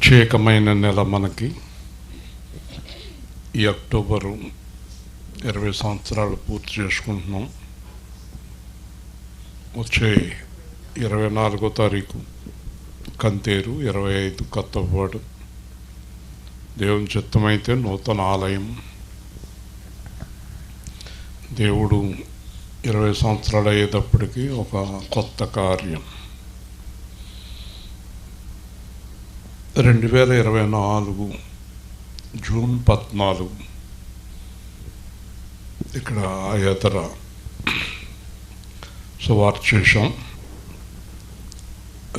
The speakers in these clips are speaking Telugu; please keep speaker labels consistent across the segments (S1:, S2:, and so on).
S1: ప్రత్యేకమైన నెల మనకి ఈ అక్టోబరు 20 సంవత్సరాలు పూర్తి చేసుకుంటున్నాం. వచ్చే 24వ తారీఖు కంతేరు, 25 కొత్తపాడు. దేవుని చిత్తమైతే నూతన ఆలయం. దేవుడు 20 సంవత్సరాలు అయ్యేటప్పటికి ఒక కొత్త కార్యం. 2024 జూన్ 14 ఇక్కడ ఆయతర సువార్త చేశాం.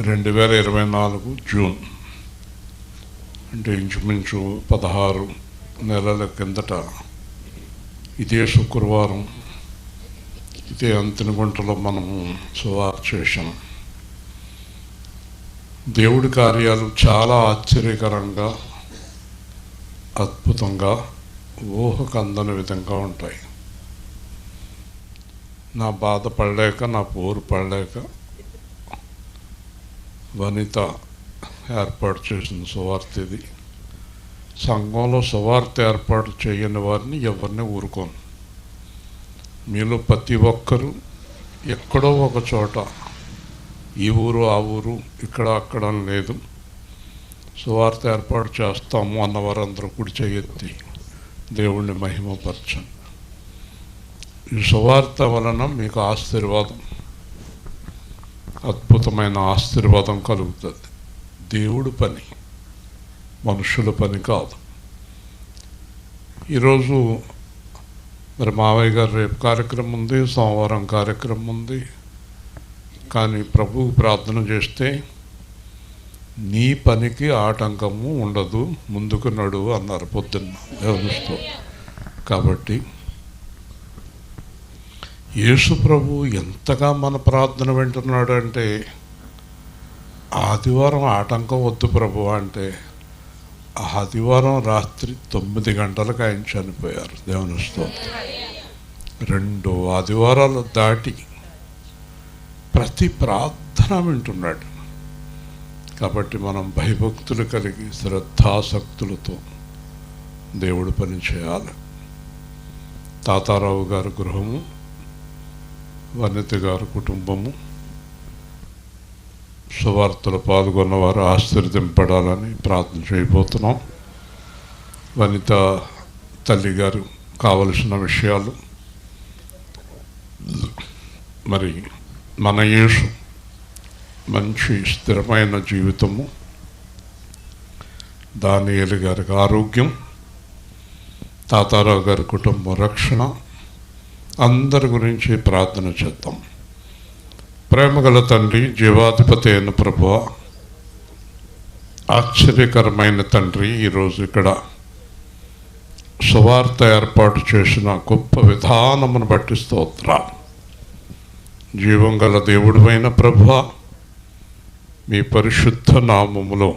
S1: 2024 జూన్ అంటే ఇంచుమించు 16 నెలల కిందట ఇదే శుక్రవారం ఇదే అంతినగుంటలో మనము సువార్త చేశాం. దేవుడి కార్యాలు చాలా ఆశ్చర్యకరంగా, అద్భుతంగా, ఊహకు అందని విధంగా ఉంటాయి. నా బాధ పడలేక, నా పోరు పడలేక వనిత ఏర్పాటు చేసిన సువార్త ఇది. సంఘంలో సువార్త ఏర్పాటు చేయని వారిని ఎవరిని ఊరుకోను. మీలో ప్రతి ఒక్కరూ ఎక్కడో ఒక చోట, ఈ ఊరు ఆ ఊరు ఇక్కడ అక్కడ లేదు, సువార్త ఏర్పాటు చేస్తాము అన్నవారందరూ కుడి చేయెత్తి దేవుణ్ణి మహిమపరచండి. ఈ సువార్త వలన మీకు ఆశీర్వాదం, అద్భుతమైన ఆశీర్వాదం కలుగుతుంది. దేవుడి పని, మనుషుల పని కాదు. ఈరోజు మరి మావయ్య గారు రేపు కార్యక్రమం ఉంది, సోమవారం కార్యక్రమం ఉంది. కానీ ప్రభువు ప్రార్థన చేస్తే నీ పనికి ఆటంకము ఉండదు, ముందుకు నడువు అన్నారు పొద్దున్న దేవునితో. కాబట్టి యేసు ప్రభు ఎంతగా మన ప్రార్థన వింటున్నాడు అంటే, ఆదివారం ఆటంకం వద్దు ప్రభు అంటే, ఆదివారం రాత్రి 9 గంటలకు ఆయన చనిపోయారు దేవునితో. 2 ఆదివారాలు దాటి ప్రతి ప్రార్థన వింటున్నాడు. కాబట్టి మనం భయభక్తులు కలిగి శ్రద్ధాసక్తులతో దేవుడి పని చేయాలి. తాతారావు గారి గృహము, వనిత గారి కుటుంబము, సువార్తలో పాల్గొన్నవారు ఆశీర్వదింపడాలని ప్రార్థన చేయబోతున్నాం. వనిత తల్లి గారు కావలసిన విషయాలు, మరి మన యేసు మంచి స్థిరమైన జీవితము, దానియేలు గారికి ఆరోగ్యం, తాతారావు గారి కుటుంబ రక్షణ, అందరి గురించి ప్రార్థన చేద్దాం. ప్రేమగల తండ్రి, జీవాధిపతి అయిన ప్రభువా, ఆశ్చర్యకరమైన తండ్రి, ఈరోజు ఇక్కడ సువార్త ఏర్పాటు చేసిన గొప్ప విధానమును బట్టి స్తోత్రాలు. జీవం గల దేవుడివైన ప్రభువా, మీ పరిశుద్ధ నామములో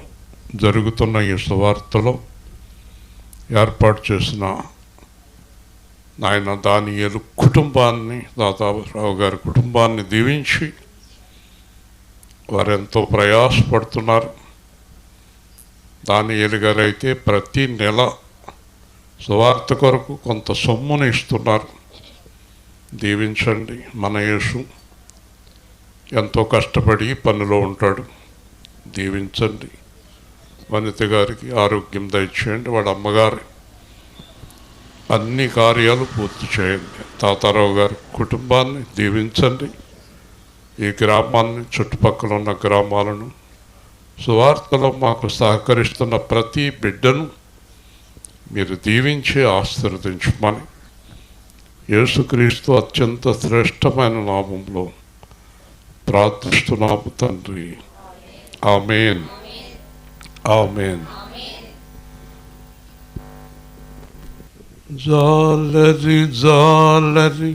S1: జరుగుతున్న ఈ సువార్తలో ఏర్పాటు చేసిన నాయన దానియేలు కుటుంబాన్ని, తాతారావు గారి కుటుంబాన్ని దీవించి, వారెంతో ప్రయాసపడుతున్నారు. దానియేలు గారు అయితే ప్రతి నెల సువార్త కొరకు కొంత సొమ్మును ఇస్తున్నారు. దీవించండి. మన యేసు ఎంతో కష్టపడి పనిలో ఉంటాడు, దీవించండి. వనిత గారికి ఆరోగ్యం దయచేయండి. వాళ్ళ అమ్మగారి అన్ని కార్యాలు పూర్తి చేయండి. తాతారావు గారి కుటుంబాన్ని దీవించండి. ఈ గ్రామాన్ని, చుట్టుపక్కల ఉన్న గ్రామాలను, సువార్తలో మాకు సహకరిస్తున్న ప్రతి బిడ్డను మీరు దీవించి ఆశీర్వదించమని యేసుక్రీస్తు అత్యంత శ్రేష్టమైన నామంలో ప్రార్థిస్తున్నాము తండ్రి. ఆమేన్, ఆమేన్. జాలరి జాలరి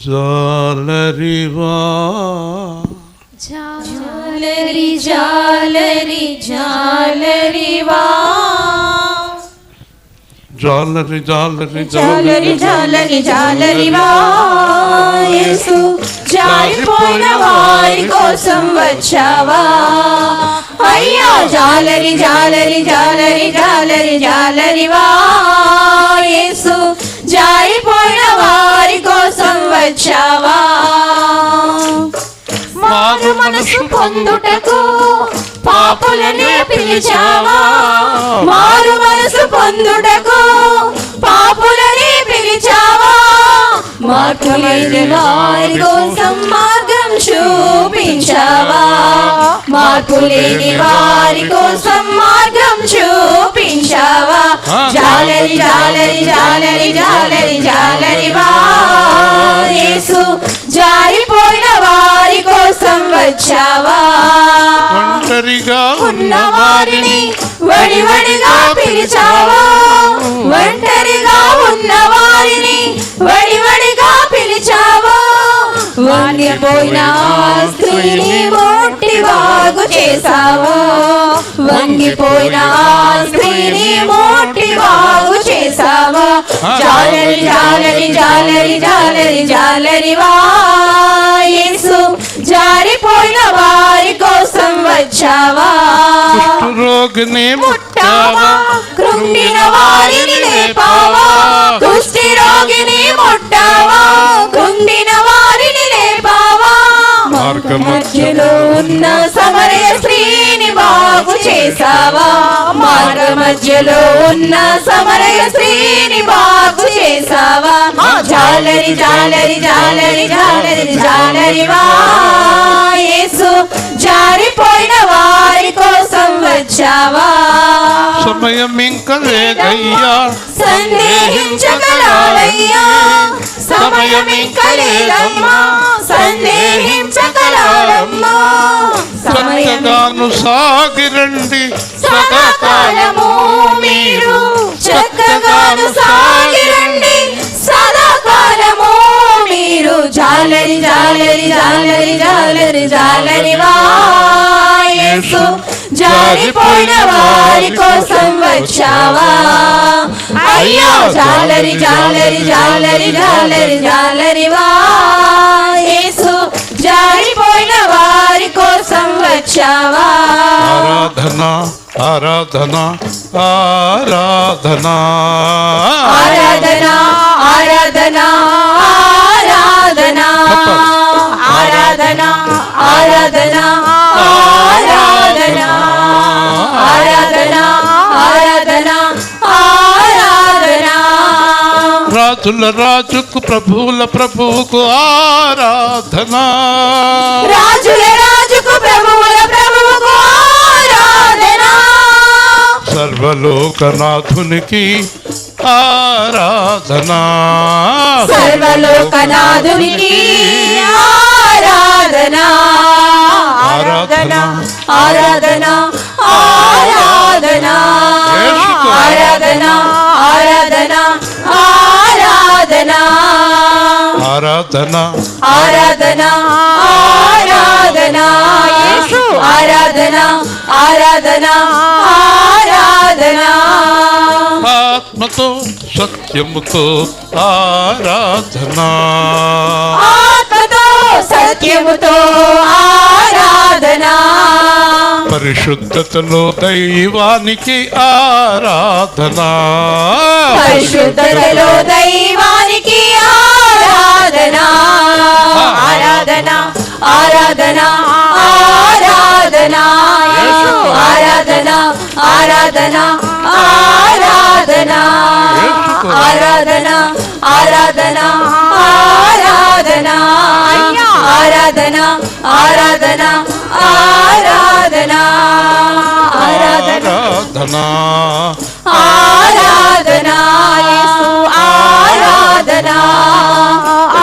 S1: జాలరివా,
S2: జాలరి జాలరి జాలరివా,
S1: జాలరి జాలరి
S2: జాలరి జాలరి జాలరివా యేసు, జారిపోయిన వారి కోసం వచ్చావా అయ్యా. జాలరి జాలరి జాలరి జాలరి జాలరివా యేసు, జారిపోయిన వారి కోసం వచ్చావా. మారు మనసు పొందుటకు పాపులని పిలిచావా, మారు మనసు పొందుటకు పాపులని పిలిచావా. మార్పు లేని వారి కోసం మార్గం చూపించావా, మార్పు లేని వారి కోసం మార్గం చూపించావా. జాలరి జాలరి జాలరి జాలరి జాలరివా యేసు, జారిపోయిన వారి కోసం వచ్చావా.
S1: ఒంటరిగా
S2: ఉన్న వారిని వడివడిగా పిలిచావా, ఒంటరిగా ఉన్న వారిని వడివడిగా పిలిచావా. వంగిపోయిన స్త్రీని మోటి బాగు చేసావా, వంగిపోయిన స్త్రీని మోటి బాగు చేసావా. జాలరి జాలరి జాలరి జాలరి జాలరివా యేసు, జారిపోయిన వారి కోసం వచ్చావా.
S1: రోగిని
S2: ముట్టావా, కృంగిన వారిని లేపావా, కుష్టి రోగిని ముట్టావా, కృంగిన వారిని లేపావా. మార్గ మధ్యలో ఉన్న సమరయ స్త్రీని బాగు చేసావా, మార్గ మధ్యలో ఉన్న సమరయ స్త్రీని బాగు చేసావా. జాలరి జాలరి జాలరి జాలరి జాలరివా యేసు, జారిపోయిన వారి కోసం వచ్చావా.
S1: సమయం ఇంకా లేదయ్యా,
S2: సందేహించగలయ్యా, సమయం ఇంకా లేదమ్మా, సందేహించగలమ్మా.
S1: చక్కగాను సాగిరండి
S2: సదాకాలము మీరు చక్కగాను సాగిరండి, సదాకాలము మీరు. జాలరి జాలరి జాలరి జాలరి జాలరివా యేసు, జారిపోయిన వారి కోసం వచ్చావా అయ్యా. జాలరి జాలరి జాలరి జాలరి జాలరివా యేసు, జారిపోయిన వారి కోసం వచ్చావా.
S1: ఆరాధన ఆరాధన ఆరాధన
S2: ఆరాధన ఆరాధన ఆరాధన ఆరాధన ఆరాధన ఆరాధన ఆరాధన ఆరాధన ఆరాధన.
S1: రాజుల రాజుకు ప్రభువుల ప్రభువుకు ఆరాధన,
S2: రాజుల రాజుకు ప్రభువుల ప్రభువుకు ఆరాధన.
S1: సర్వలోకనాథునికి ఆరాధన,
S2: సర్వలోకనాథునికి ఆరాధన. ఆరాధన ఆరాధన ఆరాధన ఆరాధన ఆరాధన ఆరాధన
S1: ఆరాధన
S2: ఆరాధన ఆరాధన యేసు, ఆరాధన ఆరాధన ఆరాధన.
S1: ఆత్మతో సత్యముతో ఆరాధన,
S2: ఆత్మతో సత్యముతో ఆరాధన.
S1: పరిశుద్ధతలో దైవానికి ఆరాధన,
S2: పరిశుద్ధతలో దైవానికి ఆరాధన. ఆరాధన ఆరాధన ఆరాధన యేసు, ఆరాధన ఆరాధన ఆరాధన ఆరాధన ఆరాధన ఆరాధన ఆరాధన ఆరాధన ఆరాధన ఆరాధన ఆరాధన యేసు, ఆరాధన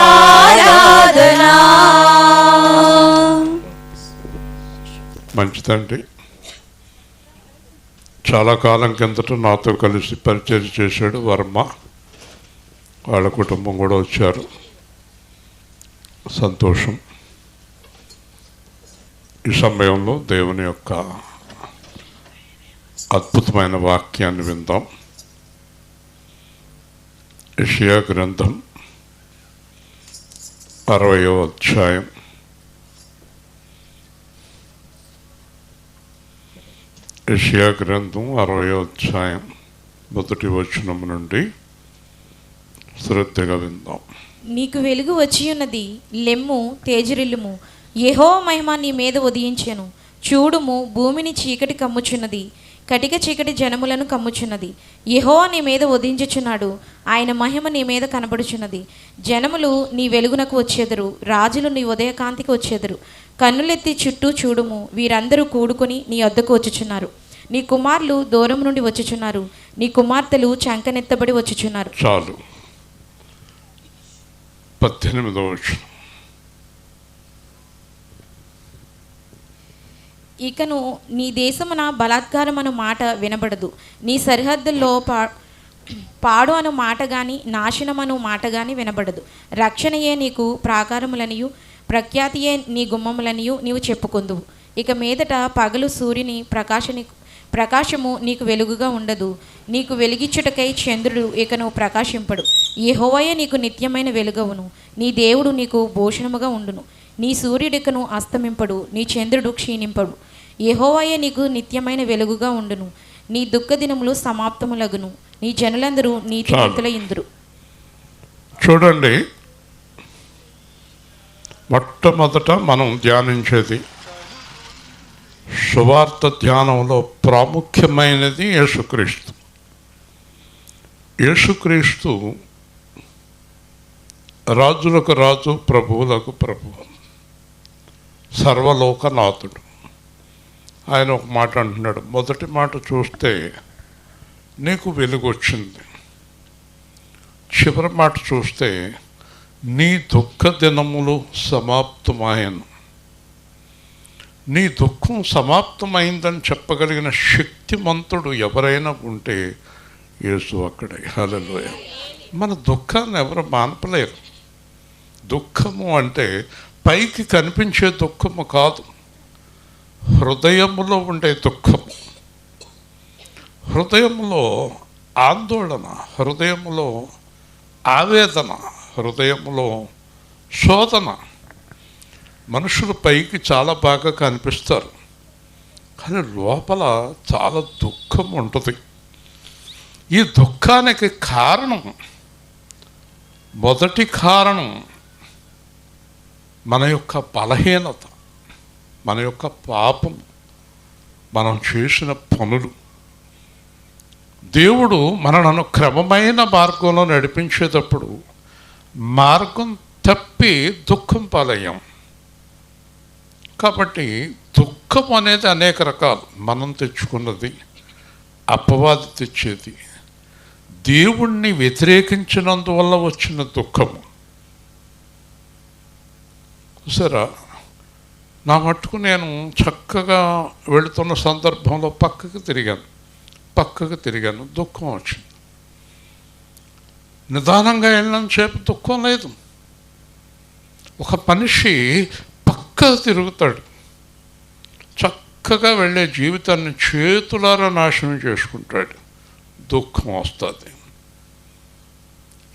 S2: ఆరాధన.
S1: మంచిదండి. చాలా కాలం కిందట నాతో కలిసి పరిచయం చేశాడు వర్మ, వాళ్ళ కుటుంబం కూడా వచ్చారు. సంతోషం. ఈ సమయంలో దేవుని యొక్క అద్భుతమైన వాక్యాన్ని విందాం. యెషయా గ్రంథం 60వ అధ్యాయం 60వ అధ్యాయం మొదటి వచనం నుండి శ్రద్ధగా విందాం.
S2: నీకు వెలుగు వచ్చి ఉన్నది, లెమ్ము తేజరిల్లుము, యెహోవా మహిమ నీ మీద ఉదయించెను. చూడుము, భూమిని చీకటి కమ్ముచున్నది, కటిక చీకటి జనములను కమ్ముచున్నది. యెహోవా నీ మీద ఉదయించుచున్నాడు, ఆయన మహిమ నీ మీద కనబడుచున్నది. జనములు నీ వెలుగునకు వచ్చేదరు, రాజులు నీ ఉదయకాంతికి వచ్చేదరు. కన్నులెత్తి చుట్టూ చూడుము, వీరందరూ కూడుకొని నీ వద్దకు వచ్చుచున్నారు. నీ కుమారులు దూరం నుండి వచ్చుచున్నారు, నీ కుమార్తెలు చంకనెత్తబడి వచ్చుచున్నారు.
S1: చాలు. 18వ వచనం.
S2: ఇకను నీ దేశమున బలాత్కారం అను మాట వినబడదు. నీ సరిహద్దుల్లో పాడు అను మాట గాని, నాశనం అను మాట గాని వినబడదు. రక్షణయే నీకు ప్రాకారములనియు, ప్రఖ్యాతియే నీ గుమ్మములనియు నీవు చెప్పుకొందువు. ఇక మీదట పగలు సూర్యుని ప్రకాశము నీకు వెలుగుగా ఉండదు. నీకు వెలిగించుటకై చంద్రుడు ఇకను ప్రకాశింపడు. యెహోవాయే నీకు నిత్యమైన వెలుగవును, నీ దేవుడు నీకు భూషణముగా ఉండును. నీ సూర్యుడికను అస్తమింపడు, నీ చంద్రుడు క్షీణింపడు. యెహోవాయే నీకు నిత్యమైన వెలుగుగా ఉండును. నీ దుఃఖ దినములు సమాప్తములగును, నీ జనులందరూ నీతిమంతుల ఇందురు.
S1: చూడండి, మొట్టమొదట మనం ధ్యానించేది సువార్త ధ్యానంలో ప్రాముఖ్యమైనది యేసుక్రీస్తు. యేసుక్రీస్తు రాజులకు రాజు, ప్రభువులకు ప్రభువు, సర్వలోకనాథుడు. ఆయన ఒక మాట అంటున్నాడు. మొదటి మాట చూస్తే నీకు వెలుగు వచ్చింది. చివరి మాట చూస్తే నీ దుఃఖ దినములు సమాప్తమాయను. నీ దుఃఖం సమాప్తమైందని చెప్పగలిగిన శక్తిమంతుడు ఎవరైనా ఉంటే యేసు అక్కడే. హల్లెలూయ. మన దుఃఖాన్ని ఎవరు మానపలేరు. దుఃఖము అంటే పైకి కనిపించే దుఃఖము కాదు, హృదయములో ఉండే దుఃఖము. హృదయములో ఆందోళన, హృదయములో ఆవేదన, హృదయములో శోధన. మనుషులు పైకి చాలా బాగా కనిపిస్తారు, కానీ లోపల చాలా దుఃఖం ఉంటుంది. ఈ దుఃఖానికి కారణం, మొదటి కారణం మన యొక్క బలహీనత, మన యొక్క పాపం, మనం చేసిన పనులు. దేవుడు మనలను క్రమమైన మార్గంలో నడిపించేటప్పుడు మార్గం తప్పి దుఃఖం పాలయ్యాం. కాబట్టి దుఃఖం అనేది అనేక రకాలు. మనం తెచ్చుకున్నది, అపవాది తెచ్చేది, దేవుణ్ణి వ్యతిరేకించినందువల్ల వచ్చిన దుఃఖము. సరే, నా మట్టుకు నేను చక్కగా వెళుతున్న సందర్భంలో పక్కకు తిరిగాను, దుఃఖం వచ్చింది. నిదానంగా వెళ్ళినంతసేపు దుఃఖం లేదు. ఒక మనిషి పక్కకు తిరుగుతాడు, చక్కగా వెళ్ళే జీవితాన్ని చేతులారా నాశనం చేసుకుంటాడు, దుఃఖం వస్తుంది.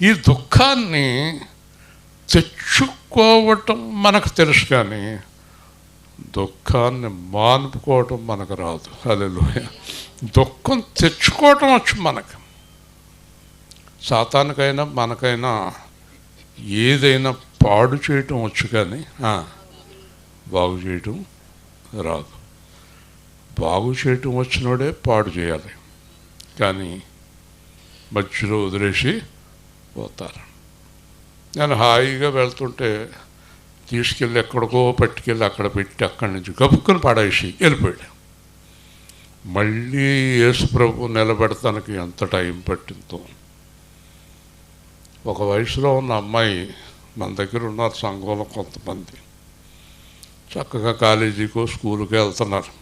S1: ఈ దుఃఖాన్ని తెచ్చుకోవటం మనకు తెలుసు, కానీ దుఃఖాన్ని మానుకోవటం మనకు రాదు. హల్లెలూయా. దుఃఖం తెచ్చుకోవటం వచ్చు మనకు. సాతానికైనా మనకైనా ఏదైనా పాడు చేయటం వచ్చు, కానీ బాగు చేయటం రాదు. బాగు చేయటం వచ్చినోడే పాడు చేయాలి, కానీ మధ్యలో వదిలేసి పోతారు. నేను హాయిగా వెళ్తుంటే తీసుకెళ్ళి ఎక్కడికో పట్టుకెళ్ళి అక్కడ పెట్టి అక్కడి నుంచి గబుక్కుని పడేసి వెళ్ళిపోయాడు. మళ్ళీ యేసు ప్రభు నిలబెడతానికి ఎంత టైం పట్టిందో. ఒక వయసులో ఉన్న అమ్మాయి మన దగ్గర ఉన్నారు, సంఘంలో కొంతమంది చక్కగా కాలేజీకో స్కూల్కి వెళ్తున్నారు.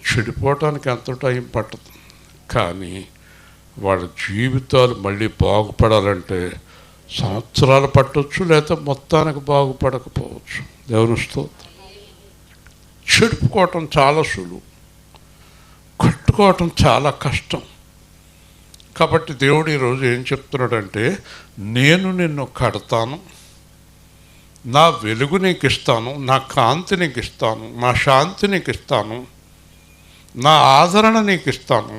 S1: చెడిపోవటానికి ఎంత టైం పట్టదు, కానీ వాళ్ళ జీవితాలు మళ్ళీ బాగుపడాలంటే సంవత్సరాలు పట్టవచ్చు, లేదా మొత్తానికి బాగుపడకపోవచ్చు. దేవుని స్తోత్రం. చెడుపుకోవటం చాలా సులువు, కట్టుకోవటం చాలా కష్టం. కాబట్టి దేవుడు ఈరోజు ఏం చెప్తున్నాడంటే, నేను నిన్ను కడతాను, నా వెలుగు నీకు ఇస్తాను, నా కాంతి నీకు ఇస్తాను, నా శాంతి నీకు ఇస్తాను, నా ఆదరణ నీకు ఇస్తాను,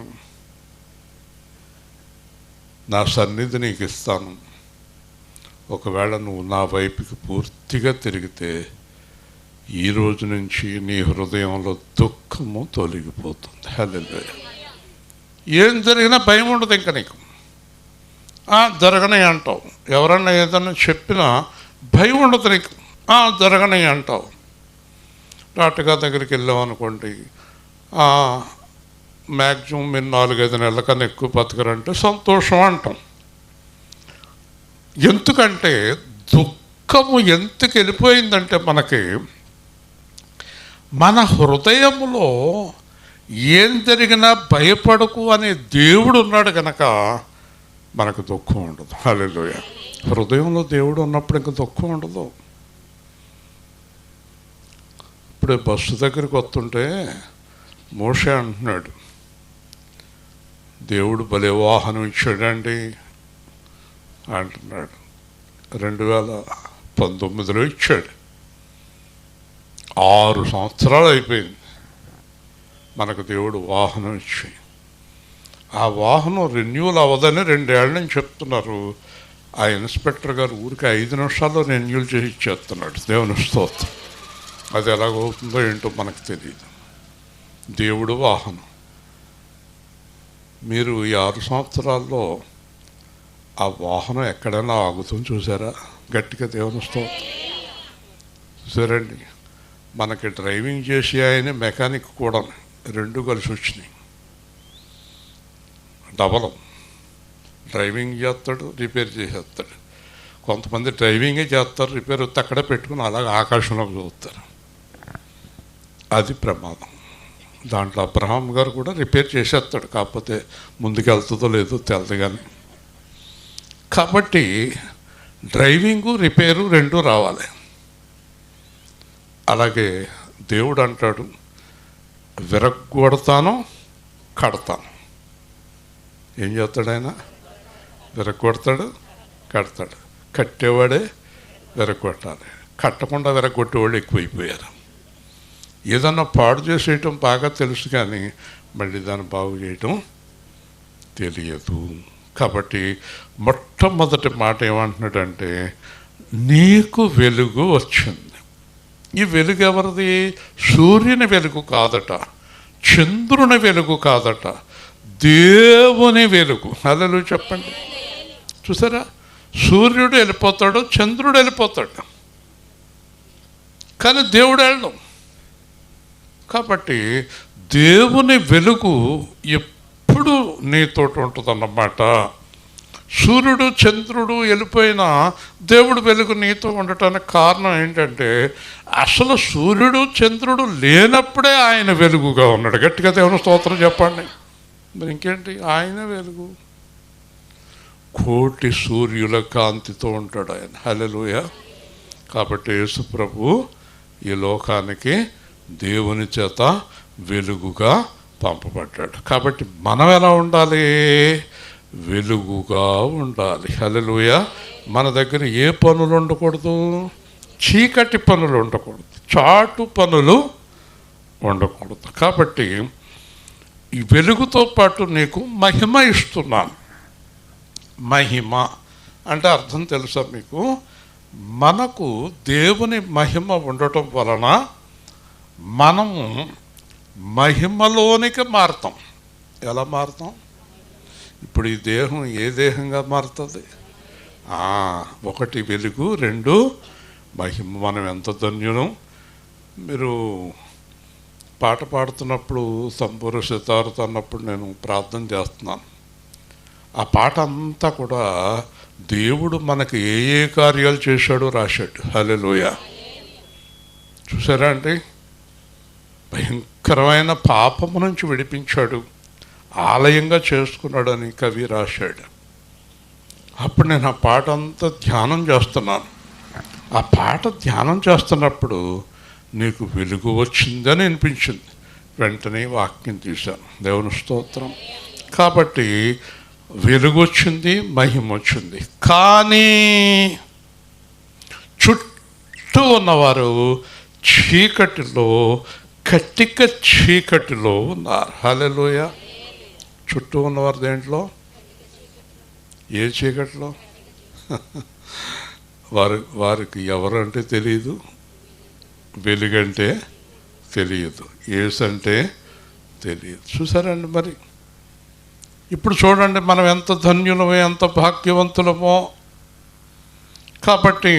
S1: నా సన్నిధి నీకు ఇస్తాను. ఒకవేళ నువ్వు నా వైపుకి పూర్తిగా తిరిగితే ఈ రోజు నుంచి నీ హృదయంలో దుఃఖము తొలగిపోతుంది. హల్లెలూయా. ఏం జరిగినా భయం ఉండదు ఇంకా నీకు. జరగనే అంటావు. ఎవరన్నా ఏదన్నా చెప్పినా భయం ఉండదు నీకు. జరగనే అంటావు. డాక్టర్ గారి దగ్గరికి వెళ్ళాం అనుకోండి, మ్యాక్సిమం మీరు 4-5 నెలల కన్నా ఎక్కువ బతకరంటే సంతోషం అంటాం. ఎందుకంటే దుఃఖము ఎందుకు వెళ్ళిపోయిందంటే మనకి మన హృదయములో ఏం జరిగినా భయపడకు అనే దేవుడు ఉన్నాడు కనుక మనకు దుఃఖం ఉండదు. హల్లెలూయా. హృదయంలో దేవుడు ఉన్నప్పుడు ఇంక దుఃఖం ఉండదు. ఇప్పుడే బస్సు దగ్గరికి వస్తుంటే మోషే అంటున్నాడు, దేవుడు భలే వాహనం ఇచ్చాడండి అంటున్నాడు. 2019లో ఇచ్చాడు. 6 సంవత్సరాలు అయిపోయింది మనకు దేవుడు వాహనం ఇచ్చి. ఆ వాహనం రెన్యూల్ అవ్వదని 2 ఏళ్ళ నుంచి చెప్తున్నారు. ఆ ఇన్స్పెక్టర్ గారు ఊరికి 5 నిమిషాల్లో రెన్యూల్ చేసి ఇచ్చేస్తున్నాడు. దేవుని స్తోత్రం. అది ఎలాగవుతుందో ఏంటో మనకు తెలియదు. దేవుడు వాహనం. మీరు ఈ 6 సంవత్సరాల్లో ఆ వాహనం ఎక్కడైనా ఆగుతుంది చూసారా? గట్టిగా దేవుని స్తోత్రం. చూసారండి, మనకి డ్రైవింగ్ చేసి ఆయన మెకానిక్ కూడా 2 కలిసి వచ్చినాయి. డబల్ డ్రైవింగ్ చేస్తాడు, రిపేర్ చేసేస్తాడు. కొంతమంది డ్రైవింగే చేస్తారు, రిపేర్ వస్తే అక్కడే పెట్టుకుని అలాగే ఆకాశంలోకి చూస్తారు. అది ప్రమాదం. దాంట్లో అబ్రహాం గారు కూడా రిపేర్ చేసేస్తాడు, కాకపోతే ముందుకెళ్తుందో లేదో తెలదు. కానీ కాబట్టి డ్రైవింగు రిపేరు 2 రావాలి. అలాగే దేవుడు అంటాడు, విరగ్గొడతాను, కడతాను. ఏం చేస్తాడు ఆయన? విరగ్గొడతాడు, కడతాడు. కట్టేవాడే విరగ్గొట్టాలి. కట్టకుండా విరగ్గొట్టేవాళ్ళు ఎక్కువైపోయారు. ఏదన్నా పాడు చేసేయటం బాగా తెలుసు, కానీ మళ్ళీ దాన్ని బాగు చేయటం తెలియదు. కాబట్టి మొట్టమొదటి మాట ఏమంటున్నాడంటే, నీకు వెలుగు వచ్చింది. ఈ వెలుగు ఎవరిది? సూర్యుని వెలుగు కాదట, చంద్రుని వెలుగు కాదట, దేవుని వెలుగు. హల్లెలూయా చెప్పండి. చూసారా? సూర్యుడు వెళ్ళిపోతాడు, చంద్రుడు వెళ్ళిపోతాడు, కానీ దేవుడు వెళ్ళడం. కాబట్టి దేవుని వెలుగు ఎప్పుడు నీతోటి ఉంటుందన్నమాట. సూర్యుడు చంద్రుడు వెళ్ళిపోయినా దేవుడు వెలుగు నీతో ఉండటానికి కారణం ఏంటంటే, అసలు సూర్యుడు చంద్రుడు లేనప్పుడే ఆయన వెలుగుగా ఉన్నాడు. గట్టిగా దేవుని స్తోత్రం చెప్పండి. మరి ఇంకేంటి? ఆయన వెలుగు. కోటి సూర్యుల కాంతితో ఉంటాడు ఆయన. హల్లెలూయా. కాబట్టి యేసు ప్రభు ఈ లోకానికి దేవుని చేత వెలుగుగా పంపబడ్డాడు. కాబట్టి మనం ఎలా ఉండాలి? వెలుగుగా ఉండాలి. హల్లెలూయా. మన దగ్గర ఏ పనులు ఉండకూడదు? చీకటి పనులు ఉండకూడదు, చాటు పనులు ఉండకూడదు. కాబట్టి ఈ వెలుగుతో పాటు నీకు మహిమ ఇస్తున్నాను. మహిమ అంటే అర్థం తెలుసా మీకు? మనకు దేవుని మహిమ ఉండటం వలన మనము మహిమలోనికి మారుతాం. ఎలా మారుతాం? ఇప్పుడు ఈ దేహం ఏ దేహంగా మారుతుంది? 1 వెలుగు, 2 మహిమ. మనం ఎంత ధన్యులం. మీరు పాట పాడుతున్నప్పుడు సంపూర్ణ సితారుతో అన్నప్పుడు నేను ప్రార్థన చేస్తున్నాను. ఆ పాట అంతా కూడా దేవుడు మనకు ఏ ఏ కార్యాలు చేశాడో రాశాడు. హల్లెలూయా. చూసారా అండి? భయంకరమైన పాపము నుంచి విడిపించాడు, ఆలయంగా చేసుకున్నాడని కవి రాశాడు. అప్పుడు నేను ఆ పాట అంతా ధ్యానం చేస్తున్నాను. ఆ పాట ధ్యానం చేస్తున్నప్పుడు నీకు వెలుగు వచ్చిందని అనిపించింది. వెంటనే వాక్యం తీశాను. దేవుని స్తోత్రం. కాబట్టి వెలుగు వచ్చింది, మహిమ వచ్చింది. కానీ చుట్టూ ఉన్నవారు చీకటిలో, కట్టిక చీకటిలో ఉన్నారు. హల్లెలూయా. చుట్టూ ఉన్నవారు దేంట్లో? ఏ చీకటిలో? వారికి ఎవరంటే తెలియదు, వెలుగంటే తెలియదు, యేసు అంటే తెలియదు. చూసారండి మరి. ఇప్పుడు చూడండి మనం ఎంత ధన్యులమో, ఎంత భాగ్యవంతులమో. కాబట్టి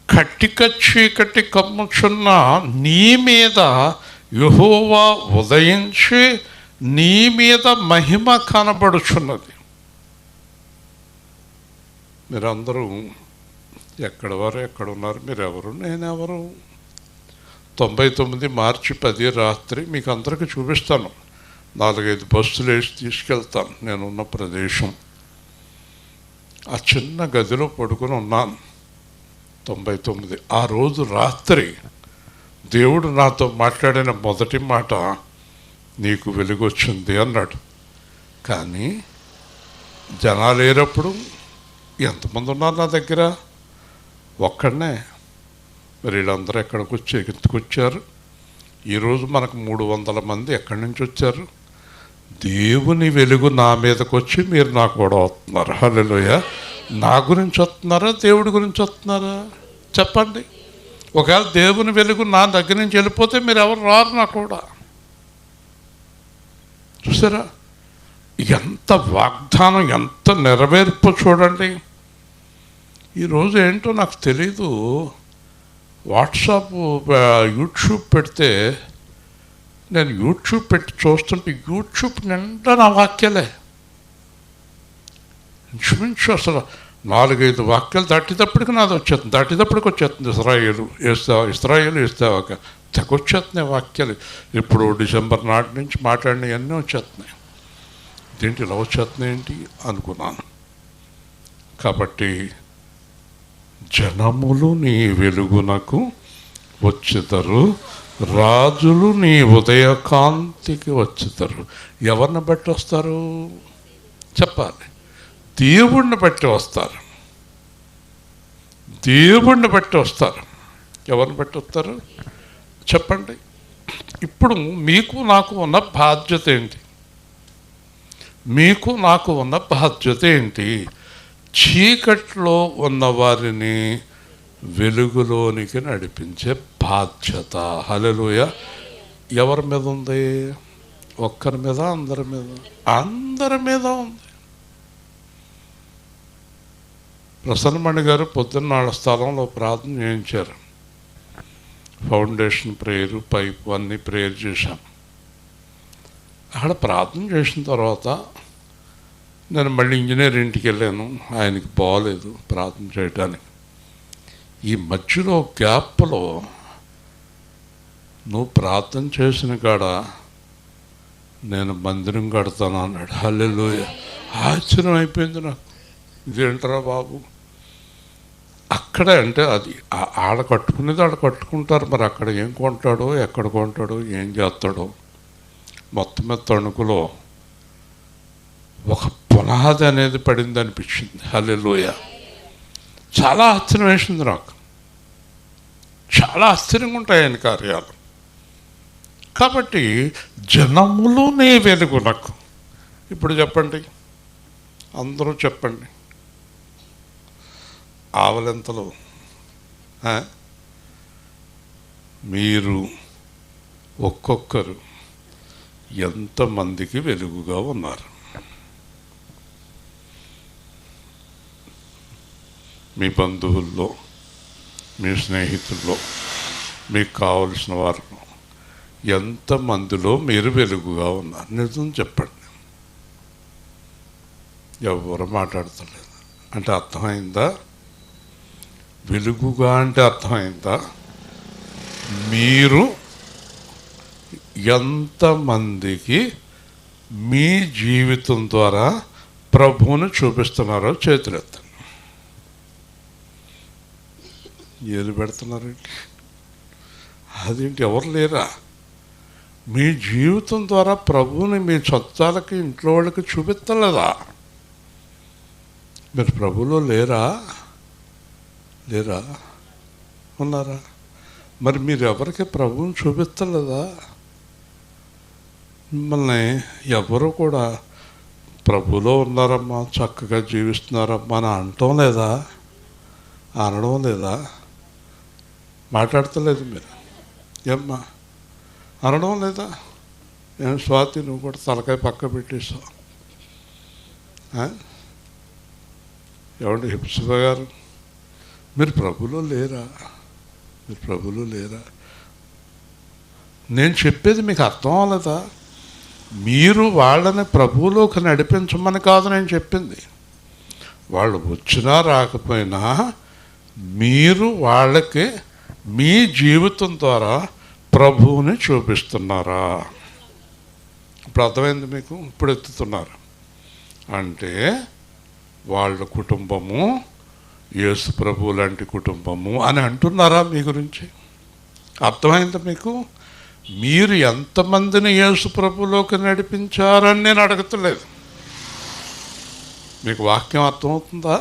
S1: కట్టిక చీకటి కమ్ముచున్న నీ మీద యెహోవా ఉదయించి నీ మీద మహిమ కనబడుచున్నది. మీరందరూ ఎక్కడి వారు, ఎక్కడున్నారు, మీరెవరు, నేనెవరు? 99 మార్చి 10 రాత్రి మీకు అందరికీ చూపిస్తాను. 4-5 బస్సులు వేసి తీసుకెళ్తాను. నేనున్న ప్రదేశం ఆ చిన్న గదిలో పడుకొని ఉన్నాను 99. ఆ రోజు రాత్రి దేవుడు నాతో మాట్లాడిన మొదటి మాట, నీకు వెలుగు వచ్చింది అన్నాడు. కానీ జనాలు లేనప్పుడు ఎంతమంది ఉన్నారు నా దగ్గర? ఒక్కడనే. మరి వీళ్ళందరూ ఎందుకు వచ్చారు? ఈరోజు మనకు 300 మంది ఎక్కడి నుంచి వచ్చారు? దేవుని వెలుగు నా మీదకి వచ్చి మీరు నాకు కూడా వస్తున్నారు. హల్లెలూయా. నా గురించి వస్తున్నారా, దేవుడి గురించి వస్తున్నారా? చెప్పండి. ఒకవేళ దేవుని వెలుగు నా దగ్గర నుంచి వెళ్ళిపోతే మీరు ఎవరు రారు నా కూడా. చూసారా ఎంత వాగ్దానం, ఎంత నెరవేర్పు చూడండి. ఈరోజు ఏంటో నాకు తెలీదు, వాట్సాప్ యూట్యూబ్ పెడితే నేను యూట్యూబ్ పెట్టి చూస్తుంటే యూట్యూబ్ నిండా నా వాక్యాలే. ఇంచుమించు అసలు 4-5 వాక్యాలు దాటేటప్పటికి నాది వచ్చేస్తుంది, దాటేటప్పటికి వచ్చేస్తుంది. ఇస్రాయేలు వేస్తావాక తెగొచ్చేస్తున్నాయి వాక్యాలు. ఇప్పుడు డిసెంబర్ నాటి నుంచి మాట్లాడినవన్నీ వచ్చేస్తున్నాయి. ఇదేంటి ఇలా వచ్చేస్తున్నాయి ఏంటి అనుకున్నాను. కాబట్టి జనములు నీ వెలుగునకు వచ్చుతారు, రాజులు నీ ఉదయకాంతికి వచ్చుతారు. ఎవరిని బట్టి వస్తారు చెప్పాలి? దేవుణ్ణి బట్టి వస్తారు. దేవుణ్ణి బట్టి వస్తారు. ఎవరిని బట్టి వస్తారు చెప్పండి? ఇప్పుడు మీకు నాకు ఉన్న బాధ్యత ఏంటి? మీకు నాకు ఉన్న బాధ్యత ఏంటి? చీకట్లో ఉన్న వారిని వెలుగులోనికి నడిపించే బాధ్యత. హల్లెలూయా. ఎవరి మీద ఉంది? ఒక్కరి మీద, అందరి మీద? అందరి మీద ఉంది. ప్రసన్నమణి గారు పొద్దున్న వాళ్ళ స్థలంలో ప్రార్థన చేయించారు. ఫౌండేషన్ ప్రేయరు, పైపు అన్నీ ప్రేయర్ చేశాం. అక్కడ ప్రార్థన చేసిన తర్వాత నేను మళ్ళీ ఇంజనీర్ ఇంటికి వెళ్ళాను. ఆయనకి బాగోలేదు ప్రార్థన చేయడానికి. ఈ మధ్యలో గ్యాప్లో నువ్వు ప్రార్థన చేసిన కాడ నేను మందిరం కడతాను అన్నాడు. హల్లెలూయా. ఆశ్చర్యం అయిపోయింది నాకు. ఇదేంటరా బాబు? అక్కడే అంటే అది ఆడ కట్టుకునేది ఆడ కట్టుకుంటారు. మరి అక్కడ ఏం కొంటాడో, ఎక్కడ కొంటాడో, ఏం చేస్తాడో. మొత్తం మీద తణుకులో ఒక పునాది అనేది పడింది అనిపించింది. హల్లెలూయా. చాలా ఆశ్చర్యం వేసింది నాకు. చాలా ఆశ్చర్యంగా ఉంటాయి ఆయన కార్యాలు. కాబట్టి జనములు నీ వెలుగునకు. ఇప్పుడు చెప్పండి, అందరూ చెప్పండి. ఆవలింతలు మీరు ఒక్కొక్కరు ఎంతమందికి వెలుగుగా ఉన్నారు? మీ బంధువుల్లో, మీ స్నేహితుల్లో, మీకు కావలసిన వారు ఎంతమందిలో మీరు వెలుగుగా ఉన్నారు? నిజం చెప్పండి. ఎవరు మాట్లాడతలేదు. అంటే అర్థమైందా? వెలుగుగా అంటే అర్థమైందా? మీరు ఎంతమందికి మీ జీవితం ద్వారా ప్రభువును చూపిస్తున్నారో చేతులెత్తండి. ఏలు పెడుతున్నారండి. అదేంటి ఎవరు లేరా? మీ జీవితం ద్వారా ప్రభువుని మీ చుట్టాలకి ఇంట్లో వాళ్ళకి చూపించలేదా? మీరు ప్రభువులో లేరా? ఉన్నారా? మరి మీరు ఎవరికి ప్రభువుని చూపించలేదా? మిమ్మల్ని ఎవరు కూడా ప్రభువులో ఉన్నారమ్మా, చక్కగా జీవిస్తున్నారమ్మా అని అనడం లేదా? మాట్లాడతలేదు మీరు. ఏమ్మా అనడం లేదా? ఏం స్వాతి, నువ్వు కూడా తలకాయ పక్క పెట్టేసావు. ఏమండి హిప్సిబా గారు, మీరు ప్రభువులో లేరా? నేను చెప్పేది మీకు అర్థం అవ్వలేదా? మీరు వాళ్ళని ప్రభువులోకి నడిపించమని కాదు నేను చెప్పింది. వాళ్ళు వచ్చినా రాకపోయినా మీరు వాళ్ళకి మీ జీవితం ద్వారా ప్రభువుని చూపిస్తున్నారా? ఇప్పుడు అర్థమైంది మీకు? ఇప్పుడు ఎత్తుతున్నారు అంటే వాళ్ళ కుటుంబము యేసు ప్రభువు లాంటి కుటుంబము అని అంటున్నారా మీ గురించి? అర్థమైంది మీకు? మీరు ఎంతమందిని యేసు ప్రభువులోకి నడిపించారని నేను అడగట్లేదు. మీకు వాక్యం అర్థమవుతుందా?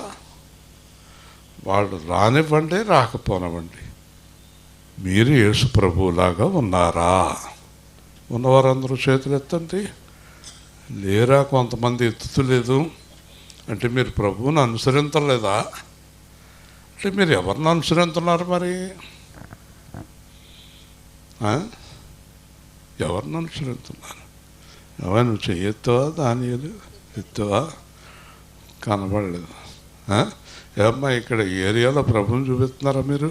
S1: వాళ్ళు రానివ్వండి, రాకపోనివ్వండి, మీరు యేసు ప్రభువులాగా ఉన్నారా? ఉన్నవారందరూ చేతులు ఎత్తండి. లేరా? కొంతమంది ఎత్తుతలేదు అంటే మీరు ప్రభువుని అనుసరించలేదా? అంటే మీరు ఎవరిని అనుసరిస్తున్నారు మరి? ఎవరిని అనుసరిస్తున్నారు? నువ్వు చెయ్యెత్తావా? దానియాలు ఎత్తావా? కనబడలేదు. ఏమ్మా ఇక్కడ ఏరియాలో ప్రభువుని చూపిస్తున్నారా? మీరు